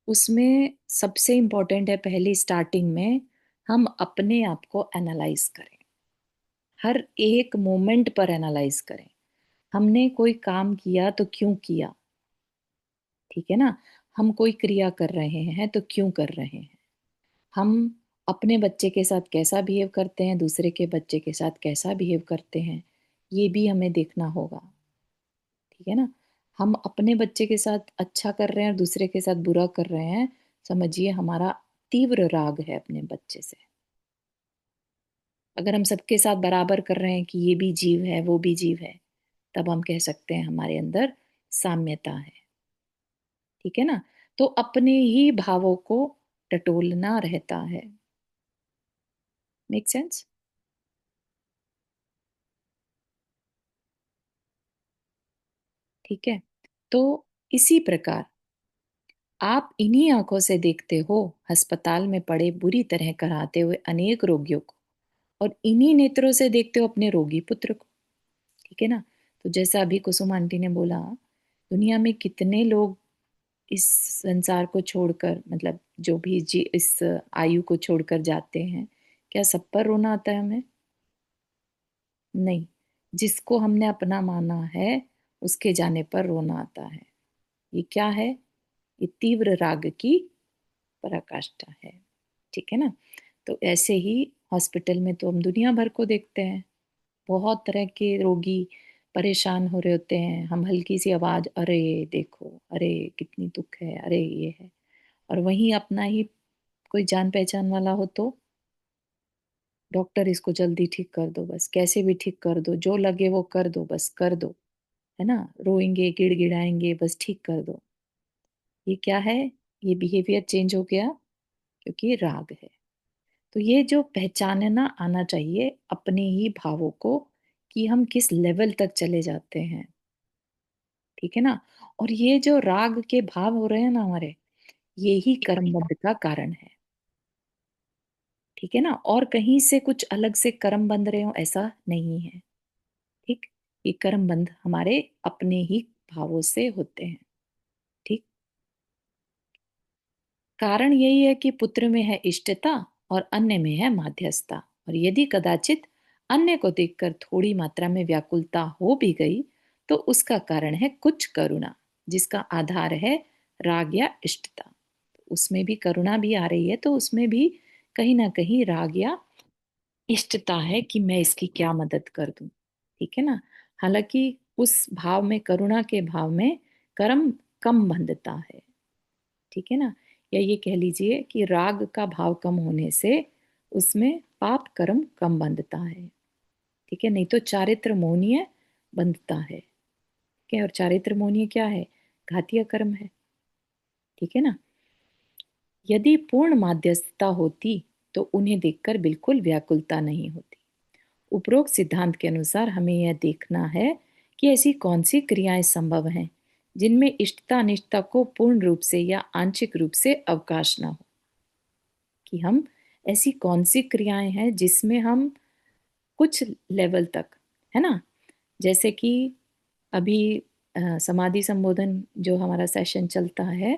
उसमें सबसे इम्पोर्टेंट है, पहली स्टार्टिंग में हम अपने आप को एनालाइज करें। हर एक मोमेंट पर एनालाइज करें। हमने कोई काम किया तो क्यों किया? ठीक है ना। हम कोई क्रिया कर रहे हैं तो क्यों कर रहे हैं? हम अपने बच्चे के साथ कैसा बिहेव करते हैं, दूसरे के बच्चे के साथ कैसा बिहेव करते हैं, ये भी हमें देखना होगा। ठीक है ना। हम अपने बच्चे के साथ अच्छा कर रहे हैं और दूसरे के साथ बुरा कर रहे हैं, समझिए हमारा तीव्र राग है अपने बच्चे से। अगर हम सबके साथ बराबर कर रहे हैं कि ये भी जीव है वो भी जीव है, तब हम कह सकते हैं हमारे अंदर साम्यता है। ठीक है ना। तो अपने ही भावों को टटोलना रहता है। Make sense? ठीक है। तो इसी प्रकार आप इन्हीं आंखों से देखते हो अस्पताल में पड़े बुरी तरह कराते हुए अनेक रोगियों को, और इन्हीं नेत्रों से देखते हो अपने रोगी पुत्र को। ठीक है ना। तो जैसा अभी कुसुम आंटी ने बोला, दुनिया में कितने लोग इस संसार को छोड़कर, मतलब जो भी जी इस आयु को छोड़कर जाते हैं, क्या सब पर रोना आता है हमें? नहीं। जिसको हमने अपना माना है उसके जाने पर रोना आता है। ये क्या है? ये तीव्र राग की पराकाष्ठा है। ठीक है ना। तो ऐसे ही हॉस्पिटल में तो हम दुनिया भर को देखते हैं। बहुत तरह के रोगी परेशान हो रहे होते हैं। हम हल्की सी आवाज, अरे देखो, अरे कितनी दुख है, अरे ये है, और वहीं अपना ही कोई जान पहचान वाला हो तो डॉक्टर इसको जल्दी ठीक कर दो, बस कैसे भी ठीक कर दो, जो लगे वो कर दो, बस कर दो। है ना। रोएंगे, गिड़गिड़ाएंगे, बस ठीक कर दो। ये क्या है? ये बिहेवियर चेंज हो गया क्योंकि राग है। तो ये जो पहचानना आना चाहिए अपने ही भावों को, कि हम किस लेवल तक चले जाते हैं। ठीक है ना। और ये जो राग के भाव हो रहे हैं ना हमारे, ये ही कर्मबंध का कारण है। ठीक है ना। और कहीं से कुछ अलग से कर्म बंध रहे हो ऐसा नहीं है। ठीक। ये कर्म बंध हमारे अपने ही भावों से होते हैं। ठीक। कारण यही है कि पुत्र में है इष्टता और अन्य में है माध्यस्थता, और यदि कदाचित अन्य को देखकर थोड़ी मात्रा में व्याकुलता हो भी गई तो उसका कारण है कुछ करुणा, जिसका आधार है राग या इष्टता। तो उसमें भी करुणा भी आ रही है, तो उसमें भी कहीं ना कहीं राग या इष्टता है कि मैं इसकी क्या मदद कर दूं। ठीक है ना। हालांकि उस भाव में, करुणा के भाव में कर्म कम बंधता है। ठीक है ना। या ये कह लीजिए कि राग का भाव कम होने से उसमें पाप कर्म कम बंधता है। ठीक है। नहीं तो चारित्र मोहनीय बंधता है। ठीक है। और चारित्र मोहनीय क्या है? घातीय कर्म है। ठीक है ना। यदि पूर्ण माध्यस्थता होती तो उन्हें देखकर बिल्कुल व्याकुलता नहीं होती। उपरोक्त सिद्धांत के अनुसार हमें यह देखना है कि ऐसी कौन सी क्रियाएं संभव हैं जिनमें इष्टता अनिष्टता को पूर्ण रूप से या आंशिक रूप से अवकाश न हो। कि हम, ऐसी कौन सी क्रियाएं हैं जिसमें हम कुछ लेवल तक, है ना, जैसे कि अभी समाधि संबोधन जो हमारा सेशन चलता है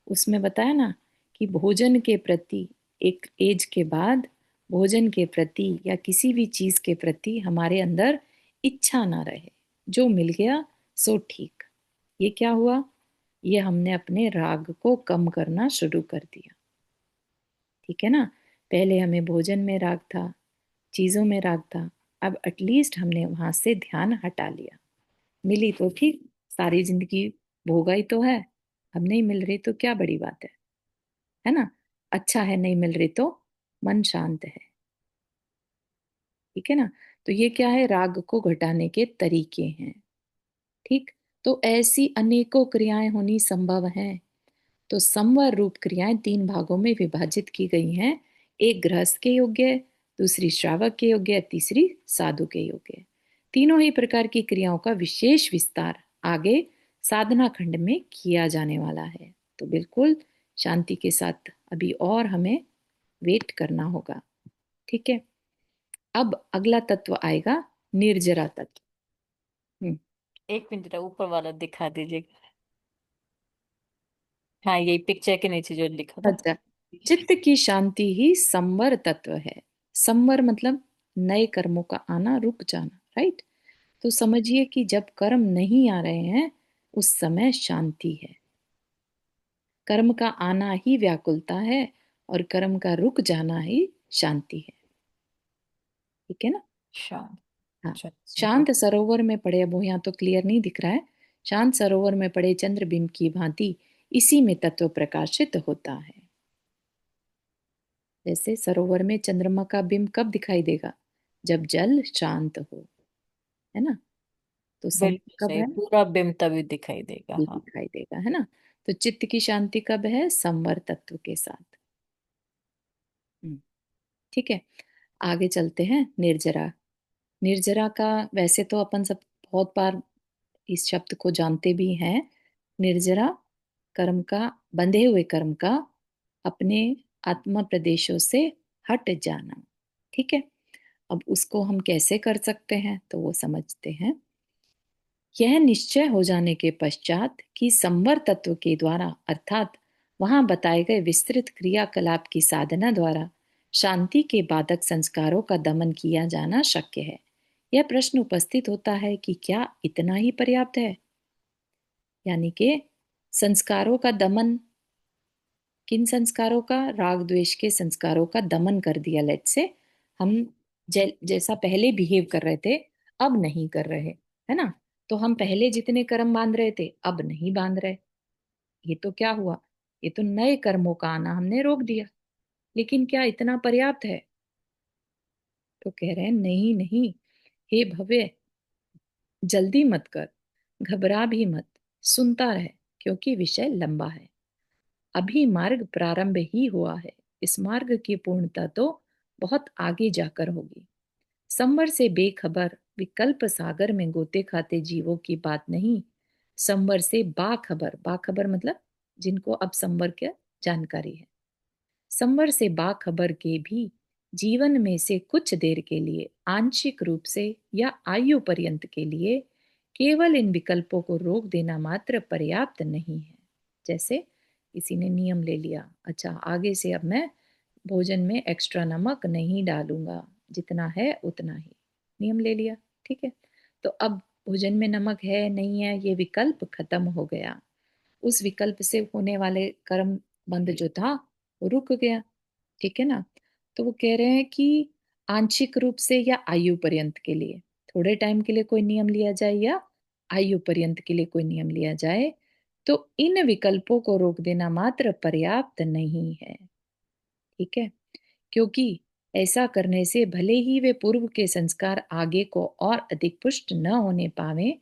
उसमें बताया ना कि भोजन के प्रति एक एज के बाद भोजन के प्रति या किसी भी चीज के प्रति हमारे अंदर इच्छा ना रहे, जो मिल गया सो ठीक। ये क्या हुआ? ये हमने अपने राग को कम करना शुरू कर दिया। ठीक है ना? पहले हमें भोजन में राग था, चीजों में राग था, अब एटलीस्ट हमने वहां से ध्यान हटा लिया। मिली तो ठीक, सारी जिंदगी भोगा ही तो है। अब नहीं मिल रही तो क्या बड़ी बात है ना? अच्छा है नहीं मिल रही तो मन शांत है। ठीक है ना? तो ये क्या है? राग को घटाने के तरीके हैं। ठीक। तो ऐसी अनेकों क्रियाएं होनी संभव हैं। तो समवर रूप क्रियाएं तीन भागों में विभाजित की गई हैं। एक गृहस्थ के योग्य, दूसरी श्रावक के योग्य, तीसरी साधु के योग्य। तीनों ही प्रकार की क्रियाओं का विशेष विस्तार आगे साधना खंड में किया जाने वाला है। तो बिल्कुल शांति के साथ अभी और हमें वेट करना होगा। ठीक है। अब अगला तत्व आएगा, निर्जरा तत्व। हम्म। एक मिनट ऊपर वाला दिखा दीजिएगा। हाँ, यही पिक्चर के नीचे जो लिखा था। अच्छा। चित्त की शांति ही संवर तत्व है। संवर मतलब नए कर्मों का आना, रुक जाना। राइट। तो समझिए कि जब कर्म नहीं आ रहे हैं उस समय शांति है। कर्म का आना ही व्याकुलता है और कर्म का रुक जाना ही शांति है। ठीक है ना? शांत। हाँ। अच्छा, शांत समझा। सरोवर में पड़े, अब वो यहाँ तो क्लियर नहीं दिख रहा है। शांत सरोवर में पड़े चंद्रबिंब की भांति इसी में तत्व प्रकाशित होता है। जैसे सरोवर में चंद्रमा का बिंब कब दिखाई देगा? जब जल शांत हो। है ना? तो समय बिल्कुल कब सही, है? पूरा बिंब तभी दिखाई देगा। ये हाँ। दिखाई देगा। है ना? तो चित्त की शांति कब है? संवर तत्व के साथ। हम्म, ठीक है। आगे चलते हैं, निर्जरा। निर्जरा का वैसे तो अपन सब बहुत बार इस शब्द को जानते भी हैं। निर्जरा कर्म का, बंधे हुए कर्म का अपने आत्मा प्रदेशों से हट जाना। ठीक है। अब उसको हम कैसे कर सकते हैं तो वो समझते हैं। यह निश्चय हो जाने के पश्चात कि संवर तत्व के द्वारा अर्थात वहां बताए गए विस्तृत क्रियाकलाप की साधना द्वारा शांति के बाधक संस्कारों का दमन किया जाना शक्य है, यह प्रश्न उपस्थित होता है कि क्या इतना ही पर्याप्त है? यानी कि संस्कारों का दमन, किन संस्कारों का? राग द्वेष के संस्कारों का दमन कर दिया। लेट से हम जैसा पहले बिहेव कर रहे थे अब नहीं कर रहे। है ना? तो हम पहले जितने कर्म बांध रहे थे अब नहीं बांध रहे। ये तो क्या हुआ? ये तो नए कर्मों का आना हमने रोक दिया। लेकिन क्या इतना पर्याप्त है? तो कह रहे हैं नहीं नहीं, हे भव्य, जल्दी मत कर, घबरा भी मत, सुनता रह, क्योंकि विषय लंबा है। अभी मार्ग प्रारंभ ही हुआ है। इस मार्ग की पूर्णता तो बहुत आगे जाकर होगी। संवर से बेखबर विकल्प सागर में गोते खाते जीवों की बात नहीं, संवर से बाखबर, बाखबर मतलब जिनको अब संवर की जानकारी है, संवर से बाखबर के भी जीवन में से कुछ देर के लिए आंशिक रूप से या आयु पर्यंत के लिए केवल इन विकल्पों को रोक देना मात्र पर्याप्त नहीं है। जैसे किसी ने नियम ले लिया, अच्छा आगे से अब मैं भोजन में एक्स्ट्रा नमक नहीं डालूंगा, जितना है उतना ही, नियम ले लिया। ठीक है। तो अब भोजन में नमक है नहीं है ये विकल्प खत्म हो गया। उस विकल्प से होने वाले कर्म बंध जो था वो रुक गया। ठीक है ना? तो वो कह रहे हैं कि आंशिक रूप से या आयु पर्यंत के लिए, थोड़े टाइम के लिए कोई नियम लिया जाए या आयु पर्यंत के लिए कोई नियम लिया जाए, तो इन विकल्पों को रोक देना मात्र पर्याप्त नहीं है। ठीक है। क्योंकि ऐसा करने से भले ही वे पूर्व के संस्कार आगे को और अधिक पुष्ट न होने पावे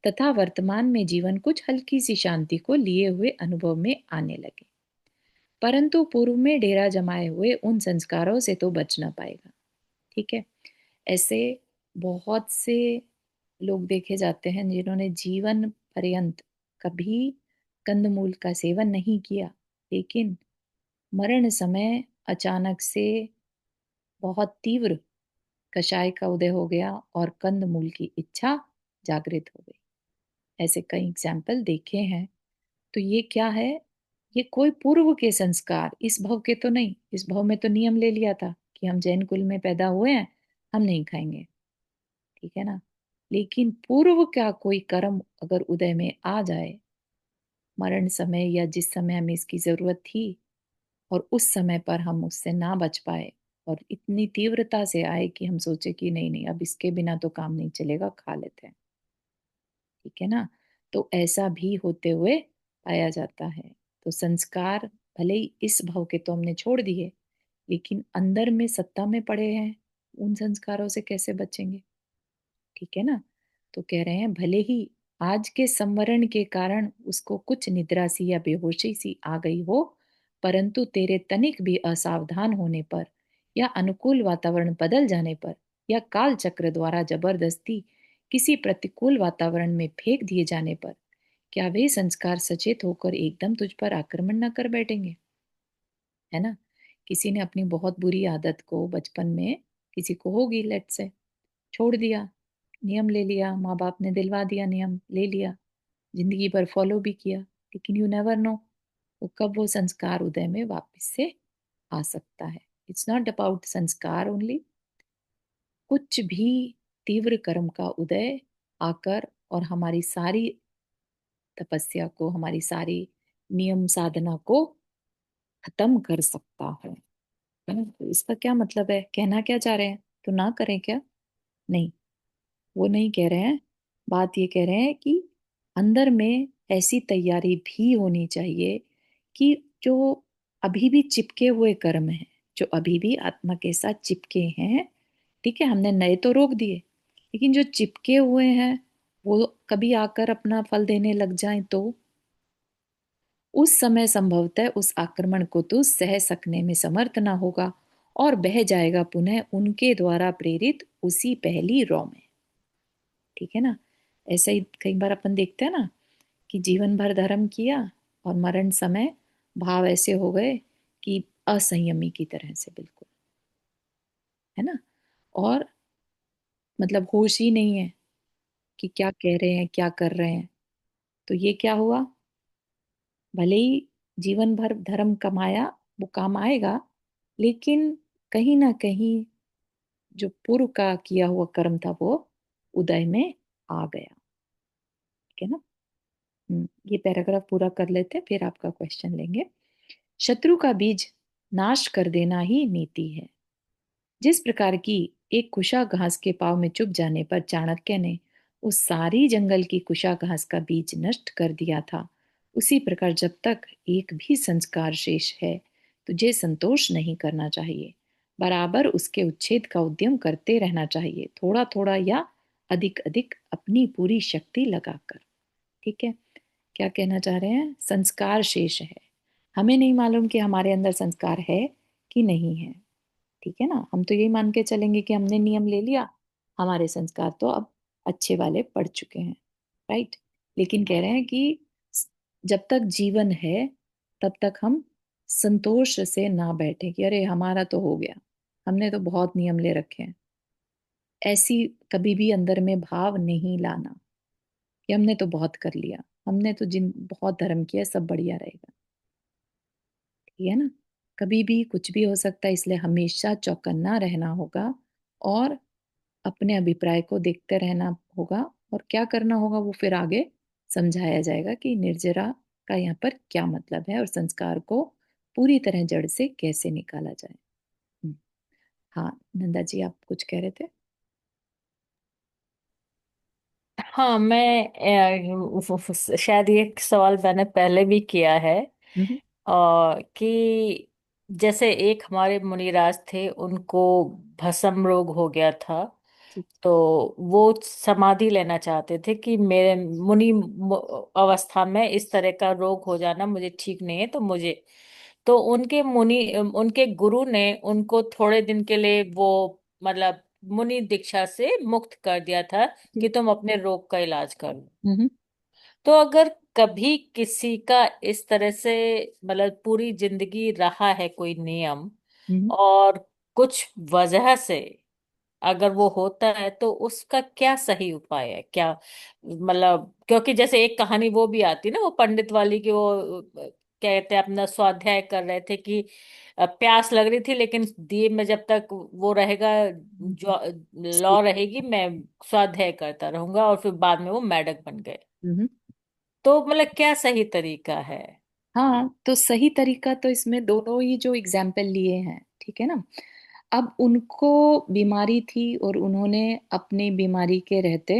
तथा वर्तमान में जीवन कुछ हल्की सी शांति को लिए हुए अनुभव में आने लगे, परंतु पूर्व में डेरा जमाए हुए उन संस्कारों से तो बच ना पाएगा। ठीक है। ऐसे बहुत से लोग देखे जाते हैं जिन्होंने जीवन पर्यंत कभी कंदमूल का सेवन नहीं किया, लेकिन मरण समय अचानक से बहुत तीव्र कषाय का उदय हो गया और कंदमूल की इच्छा जागृत हो गई। ऐसे कई एग्जाम्पल देखे हैं। तो ये क्या है? ये कोई पूर्व के संस्कार, इस भव के तो नहीं। इस भव में तो नियम ले लिया था कि कि हम जैन कुल में पैदा हुए हैं, हम नहीं खाएंगे, ठीक है ना। लेकिन पूर्व का कोई कर्म अगर उदय में आ जाए, मरण समय या जिस समय हमें इसकी जरूरत थी, और उस समय पर हम उससे ना बच पाए, और इतनी तीव्रता से आए कि हम सोचे कि नहीं नहीं, अब इसके बिना तो काम नहीं चलेगा, खा लेते हैं, ठीक है ना। तो ऐसा भी होते हुए पाया जाता है। तो संस्कार भले ही इस भाव के तो हमने छोड़ दिए, लेकिन अंदर में सत्ता में पड़े हैं, उन संस्कारों से कैसे बचेंगे, ठीक है ना। तो कह रहे हैं भले ही आज के संवरण के कारण उसको कुछ निद्रा सी या बेहोशी सी आ गई हो, परंतु तेरे तनिक भी असावधान होने पर, या अनुकूल वातावरण बदल जाने पर, या काल चक्र द्वारा जबरदस्ती किसी प्रतिकूल वातावरण में फेंक दिए जाने पर, क्या वे संस्कार सचेत होकर एकदम तुझ पर आक्रमण न कर बैठेंगे, है ना। किसी ने अपनी बहुत बुरी आदत को बचपन में, किसी को होगी लेट से, छोड़ दिया, नियम ले लिया, माँ बाप ने दिलवा दिया, नियम ले लिया, जिंदगी भर फॉलो भी किया, लेकिन यू नेवर नो वो कब वो संस्कार उदय में वापस से आ सकता है। इट्स नॉट अबाउट संस्कार ओनली, कुछ भी तीव्र कर्म का उदय आकर और हमारी सारी तपस्या को, हमारी सारी नियम साधना को खत्म कर सकता है ना। तो इसका क्या मतलब है, कहना क्या चाह रहे हैं, तो ना करें क्या, नहीं, वो नहीं कह रहे हैं। बात ये कह रहे हैं कि अंदर में ऐसी तैयारी भी होनी चाहिए कि जो अभी भी चिपके हुए कर्म हैं, जो अभी भी आत्मा के साथ चिपके हैं, ठीक है, हमने नए तो रोक दिए, लेकिन जो चिपके हुए हैं वो कभी आकर अपना फल देने लग जाएं, तो उस समय संभवतः उस आक्रमण को तू सह सकने में समर्थ ना होगा, और बह जाएगा पुनः उनके द्वारा प्रेरित उसी पहली रौ में, ठीक है ना। ऐसा ही कई बार अपन देखते हैं ना कि जीवन भर धर्म किया और मरण समय भाव ऐसे हो गए कि असंयमी की तरह से बिल्कुल, है ना। और मतलब होश ही नहीं है कि क्या कह रहे हैं, क्या कर रहे हैं। तो ये क्या हुआ, भले ही जीवन भर धर्म कमाया, वो काम आएगा, लेकिन कहीं ना कहीं जो पूर्व का किया हुआ कर्म था वो उदय में आ गया, ठीक है ना। ये पैराग्राफ पूरा कर लेते हैं, फिर आपका क्वेश्चन लेंगे। शत्रु का बीज नाश कर देना ही नीति है। जिस प्रकार की एक कुशा घास के पाव में चुभ जाने पर चाणक्य ने उस सारी जंगल की कुशा घास का बीज नष्ट कर दिया था, उसी प्रकार जब तक एक भी संस्कार शेष है, तुझे संतोष नहीं करना चाहिए, बराबर उसके उच्छेद का उद्यम करते रहना चाहिए, थोड़ा थोड़ा या अधिक अधिक अपनी पूरी शक्ति लगाकर, ठीक है। क्या कहना चाह रहे हैं, संस्कार शेष है, हमें नहीं मालूम कि हमारे अंदर संस्कार है कि नहीं है, ठीक है ना। हम तो यही मान के चलेंगे कि हमने नियम ले लिया, हमारे संस्कार तो अब अच्छे वाले पड़ चुके हैं, राइट। लेकिन कह रहे हैं कि जब तक जीवन है तब तक हम संतोष से ना बैठे कि अरे हमारा तो हो गया, हमने तो बहुत नियम ले रखे हैं, ऐसी कभी भी अंदर में भाव नहीं लाना कि हमने तो बहुत कर लिया, हमने तो जिन बहुत धर्म किया, सब बढ़िया रहेगा, ठीक है ना। कभी भी कुछ भी हो सकता है, इसलिए हमेशा चौकन्ना रहना होगा, और अपने अभिप्राय को देखते रहना होगा, और क्या करना होगा वो फिर आगे समझाया जाएगा कि निर्जरा का यहाँ पर क्या मतलब है, और संस्कार को पूरी तरह जड़ से कैसे निकाला जाए। हम्म, हाँ नंदा जी, आप कुछ कह रहे थे। हाँ, मैं शायद ये सवाल मैंने पहले भी किया है। हम्म। कि जैसे एक हमारे मुनिराज थे, उनको भस्म रोग हो गया था। ठीक। तो वो समाधि लेना चाहते थे कि मेरे अवस्था में इस तरह का रोग हो जाना मुझे ठीक नहीं है, तो मुझे, तो उनके गुरु ने उनको थोड़े दिन के लिए वो, मतलब मुनि दीक्षा से मुक्त कर दिया था ठीक। कि तुम अपने रोग का इलाज करो। हम्म। तो अगर कभी किसी का इस तरह से, मतलब पूरी जिंदगी रहा है कोई नियम, हम्म। और कुछ वजह से अगर वो होता है, तो उसका क्या सही उपाय है, क्या मतलब, क्योंकि जैसे एक कहानी वो भी आती है ना, वो पंडित वाली की, वो क्या कहते हैं अपना स्वाध्याय कर रहे थे कि प्यास लग रही थी, लेकिन दिए में जब तक वो रहेगा, जो लौ रहेगी, मैं स्वाध्याय करता रहूंगा, और फिर बाद में वो मेढक बन गए। हम्म। तो मतलब क्या सही तरीका है? हाँ, तो सही तरीका तो इसमें दोनों ही जो एग्जाम्पल लिए हैं, ठीक है ना। अब उनको बीमारी थी और उन्होंने अपनी बीमारी के रहते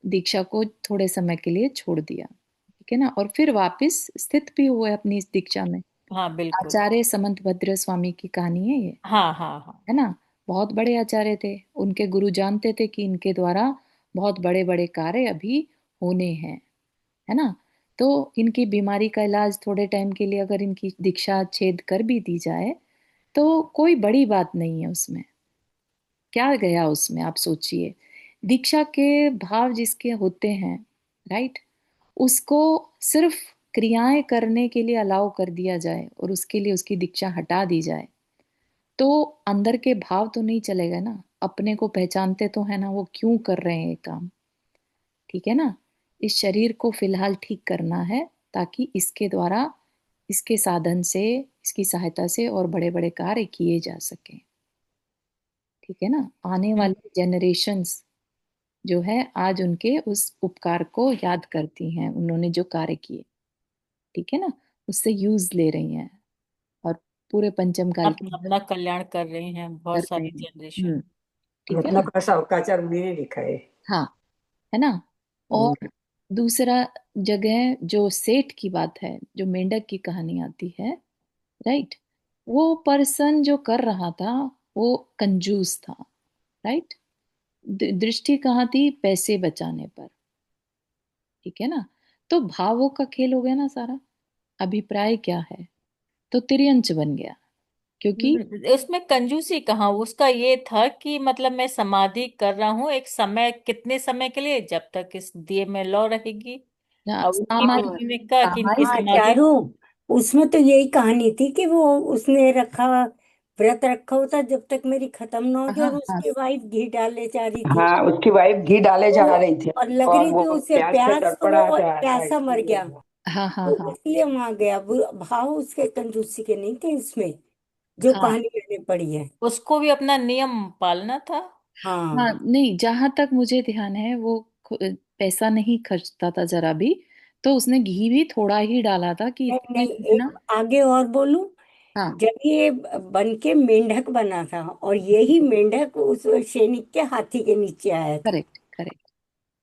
दीक्षा को थोड़े समय के लिए छोड़ दिया, ठीक है ना, और फिर वापस स्थित भी हुए अपनी इस दीक्षा में। हाँ बिल्कुल। आचार्य समंतभद्र स्वामी की कहानी है ये, हाँ हाँ हाँ। है ना। बहुत बड़े आचार्य थे, उनके गुरु जानते थे कि इनके द्वारा बहुत बड़े बड़े कार्य अभी होने हैं, है ना। तो इनकी बीमारी का इलाज थोड़े टाइम के लिए अगर इनकी दीक्षा छेद कर भी दी जाए तो कोई बड़ी बात नहीं है उसमें। क्या गया उसमें, आप सोचिए। दीक्षा के भाव जिसके होते हैं, राइट, उसको सिर्फ क्रियाएं करने के लिए अलाउ कर दिया जाए और उसके लिए उसकी दीक्षा हटा दी जाए तो अंदर के भाव तो नहीं चलेगा ना। अपने को पहचानते तो है ना वो क्यों कर रहे हैं ये काम, ठीक है ना। इस शरीर को फिलहाल ठीक करना है ताकि इसके द्वारा, इसके साधन से, इसकी सहायता से और बड़े बड़े कार्य किए जा सके, ठीक है ना। आने हम्म। वाली जनरेशन्स जो है आज उनके उस उपकार को याद करती हैं, उन्होंने जो कार्य किए, ठीक है ना, उससे यूज ले रही हैं और पूरे पंचम काल के अपना अंदर अपना कल्याण कर रही हैं कर बहुत रहे सारी हैं। जनरेशन। ठीक है रत्न ना। का सावकाचार उन्हीं ने लिखा है। हाँ, है ना। और हम्म। दूसरा जगह जो सेठ की बात है, जो मेंढक की कहानी आती है, राइट, वो पर्सन जो कर रहा था वो कंजूस था, राइट। दृष्टि कहाँ थी, पैसे बचाने पर, ठीक है ना। तो भावों का खेल हो गया ना सारा। अभिप्राय क्या है, तो तिर्यंच बन गया, क्योंकि उसमें कंजूसी कहाँ, उसका ये था कि मतलब मैं समाधि कर रहा हूँ एक समय, कितने समय के लिए, जब तक इस दिए में लौ रहेगी। अब उनकी सामायिक, मम्मी ने कहा कि इनकी हाँ समाधि। चारू, उसमें तो यही कहानी थी कि वो उसने रखा, व्रत रखा होता जब तक मेरी खत्म ना हो जाए, हाँ और हाँ उसकी वाइफ घी डालने जा रही थी। हाँ, उसकी वाइफ घी डाले जा तो रही थी और लग और रही वो थी उसे प्यास से प्यास, तो वो तड़पड़ा था प्यासा शायद। मर गया। हाँ हाँ तो हाँ इसलिए वहां गया। भाव उसके कंजूसी के नहीं थे इसमें, जो हाँ कहानी मैंने पढ़ी है। उसको भी अपना नियम पालना था। हाँ। हाँ। नहीं, जहां तक मुझे ध्यान है वो पैसा नहीं खर्चता था जरा भी। तो उसने घी भी थोड़ा ही डाला था कि नहीं इतने नहीं, में एक ना। आगे और बोलूं। हाँ, जब ये बन के मेंढक बना था, और यही मेंढक उस सैनिक के हाथी के नीचे आया था, करेक्ट करेक्ट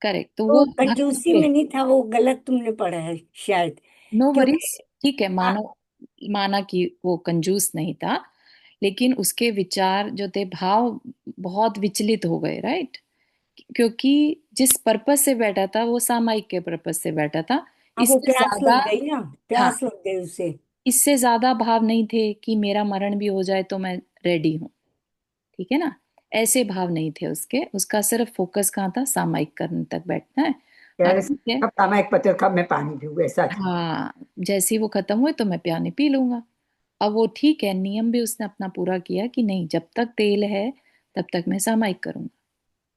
करेक्ट, तो वो तो भक्त कंजूसी के, में नहीं था वो। गलत तुमने पढ़ा है शायद। नो क्योंकि वरीज, ठीक है, आ, मानो, माना कि वो कंजूस नहीं था, लेकिन उसके विचार जो थे, भाव बहुत विचलित हो गए, राइट। क्योंकि जिस पर्पस से बैठा था वो सामायिक के पर्पस से बैठा था। अब वो इससे प्यास ज्यादा, लग गई ना, हाँ, प्यास लग गई उसे। इससे ज्यादा भाव नहीं थे कि मेरा मरण भी हो जाए तो मैं रेडी हूँ, ठीक है ना। ऐसे भाव नहीं थे उसके, उसका सिर्फ फोकस कहाँ था, सामायिक कर्म तक बैठना है। हाँ यार, ठीक है, अब सामायिक पत्र कब मैं पानी पीऊँ, ऐसा था। हाँ, जैसे ही वो खत्म हुए तो मैं प्यानी पी लूंगा। अब वो ठीक है, नियम भी उसने अपना पूरा किया कि नहीं, जब तक तेल है तब तक मैं सामायिक करूंगा,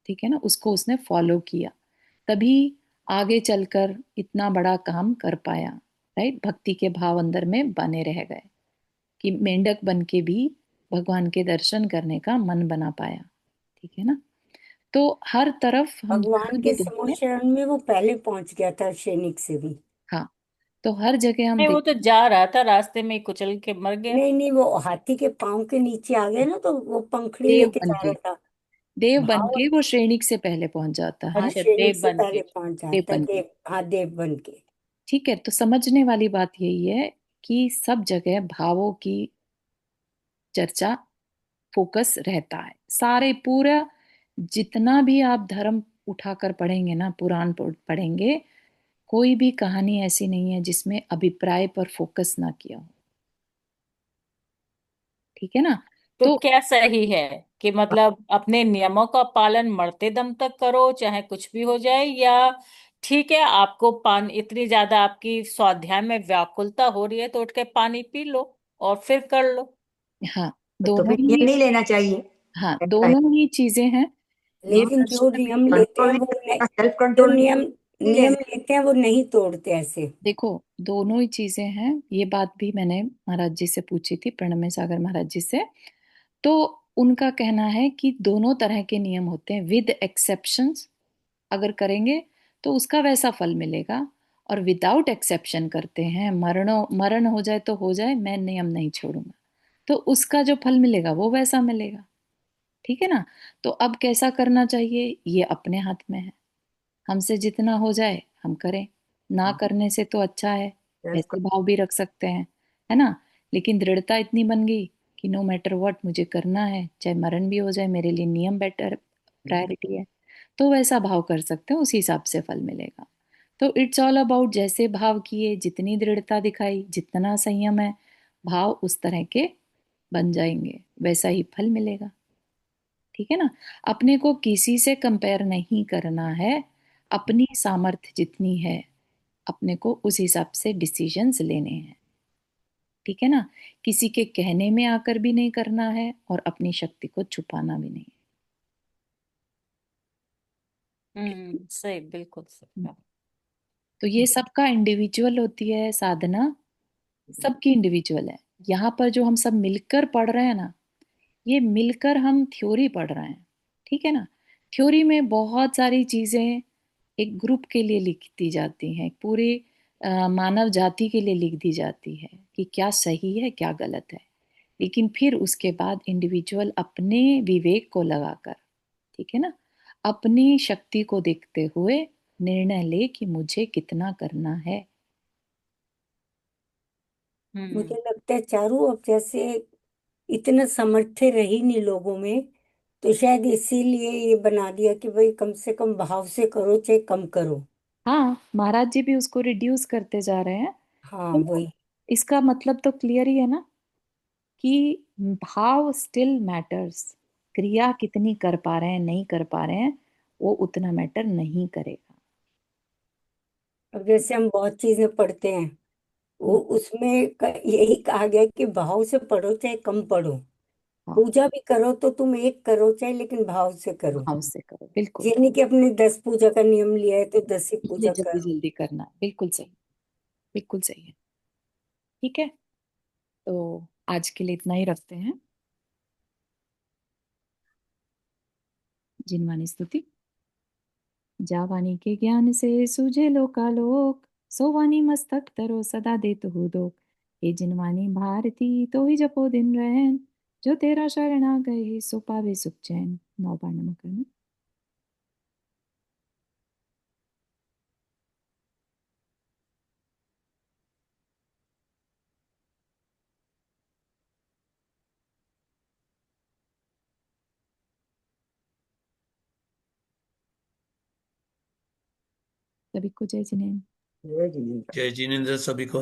ठीक है ना, उसको उसने फॉलो किया। तभी आगे चलकर इतना बड़ा काम कर पाया, राइट। भक्ति के भाव अंदर में बने रह गए कि मेंढक बन के भी भगवान के दर्शन करने का मन बना पाया, ठीक है ना। तो हर तरफ हम भगवान जहाँ भी के देखें, समोशरण में वो पहले पहुंच गया था सैनिक से भी। हाँ, तो हर जगह हम नहीं, वो तो देखें, जा रहा था, रास्ते में ही कुचल के मर गया। नहीं नहीं, वो हाथी के पांव के नीचे आ गए ना, तो वो पंखड़ी देव लेके बन जा के, रहा था। देव बन भाव, के वो श्रेणिक से पहले पहुंच जाता है। हाँ, अच्छा, सैनिक देव से बन पहले के। पहुंच देव जाता, बन के, देव, हाँ, देव बन के। ठीक है। तो समझने वाली बात यही है कि सब जगह भावों की चर्चा, फोकस रहता है। सारे पूरा जितना भी आप धर्म उठाकर पढ़ेंगे ना, पुराण पढ़ेंगे, कोई भी कहानी ऐसी नहीं है जिसमें अभिप्राय पर फोकस ना किया हो, ठीक है ना। तो तो क्या सही है कि मतलब अपने नियमों का पालन मरते दम तक करो, चाहे कुछ भी हो जाए, या ठीक है आपको पानी, इतनी ज्यादा आपकी स्वाध्याय में व्याकुलता हो रही है तो उठ के पानी पी लो और फिर कर लो। हाँ, तो दोनों फिर ये ही, नहीं लेना चाहिए, हाँ, ऐसा है। दोनों ही चीजें हैं। ये लेकिन जो प्रश्न में नियम लेते हैं कंट्रोल वो नहीं, सेल्फ जो कंट्रोल नहीं। नियम नियम इसीलिए लेते हैं, वो नहीं तोड़ते ऐसे। देखो, दोनों ही चीजें हैं। ये बात भी मैंने महाराज जी से पूछी थी, प्रणमेश सागर महाराज जी से। तो उनका कहना है कि दोनों तरह के नियम होते हैं। विद एक्सेप्शंस अगर करेंगे तो उसका वैसा फल मिलेगा, और विदाउट एक्सेप्शन करते हैं, मरण मरण हो जाए तो हो जाए, मैं नियम नहीं छोड़ूंगा, तो उसका जो फल मिलेगा वो वैसा मिलेगा। ठीक है ना? तो अब कैसा करना चाहिए ये अपने हाथ में है। हमसे जितना हो जाए हम करें, ना करने से तो अच्छा है। सेल्फ। वैसे भाव भी रख सकते हैं, है ना? लेकिन दृढ़ता इतनी बन गई कि नो मैटर व्हाट मुझे करना है, चाहे मरण भी हो जाए, मेरे लिए नियम बेटर प्रायोरिटी है। तो वैसा भाव कर सकते हैं, उसी हिसाब से फल मिलेगा। तो इट्स ऑल अबाउट, जैसे भाव किए, जितनी दृढ़ता दिखाई, जितना संयम है, भाव उस तरह के बन जाएंगे, वैसा ही फल मिलेगा। ठीक है ना? अपने को किसी से कंपेयर नहीं करना है। अपनी सामर्थ्य जितनी है, अपने को उस हिसाब से डिसीजंस लेने हैं। ठीक है ना? किसी के कहने में आकर भी नहीं करना है, और अपनी शक्ति को छुपाना भी नहीं। सही, बिल्कुल है। सही। तो ये सबका इंडिविजुअल होती है साधना, सबकी इंडिविजुअल है। यहाँ पर जो हम सब मिलकर पढ़ रहे हैं ना, ये मिलकर हम थ्योरी पढ़ रहे हैं। ठीक है ना? थ्योरी में बहुत सारी चीजें एक ग्रुप के लिए लिख दी जाती हैं, पूरे मानव जाति के लिए लिख दी जाती है कि क्या सही है क्या गलत है। लेकिन फिर उसके बाद इंडिविजुअल अपने विवेक को लगाकर, ठीक है ना, अपनी शक्ति को देखते हुए निर्णय ले कि मुझे कितना करना है। हम्म। मुझे लगता है चारू, अब जैसे इतना सामर्थ्य रही नहीं लोगों में, तो शायद इसीलिए ये बना दिया कि भाई कम से कम भाव से करो, चाहे कम करो। हाँ, महाराज जी भी उसको रिड्यूस करते जा रहे हैं। हाँ तो वही। इसका मतलब तो क्लियर ही है ना, कि भाव स्टिल मैटर्स। क्रिया कितनी कर पा रहे हैं नहीं कर पा रहे हैं, वो उतना मैटर नहीं करेगा। अब जैसे हम बहुत चीजें पढ़ते हैं, वो उसमें यही कहा गया कि भाव से पढ़ो चाहे कम पढ़ो। हाँ, पूजा भी करो तो तुम एक करो चाहे, लेकिन भाव से करो। भाव से करो, बिल्कुल। ये नहीं कि अपने 10 पूजा का नियम लिया है तो 10 ही इसलिए पूजा जल्दी करो। जल्दी करना है, बिल्कुल सही। बिल्कुल सही है। ठीक है, तो आज के लिए इतना ही रखते हैं। जिनवानी स्तुति। जावानी के ज्ञान से सूझे लोकालोक, सोवानी मस्तक तरो सदा देतु दोक। हे जिनवानी भारती तो ही जपो दिन रहन, जो तेरा शरण आ गए सो पावे सुख चैन। नौ बार नमक करना। सभी को जय जिनेन्द्र। जय जिनेन्द्र। जय जिनेन्द्र सभी को।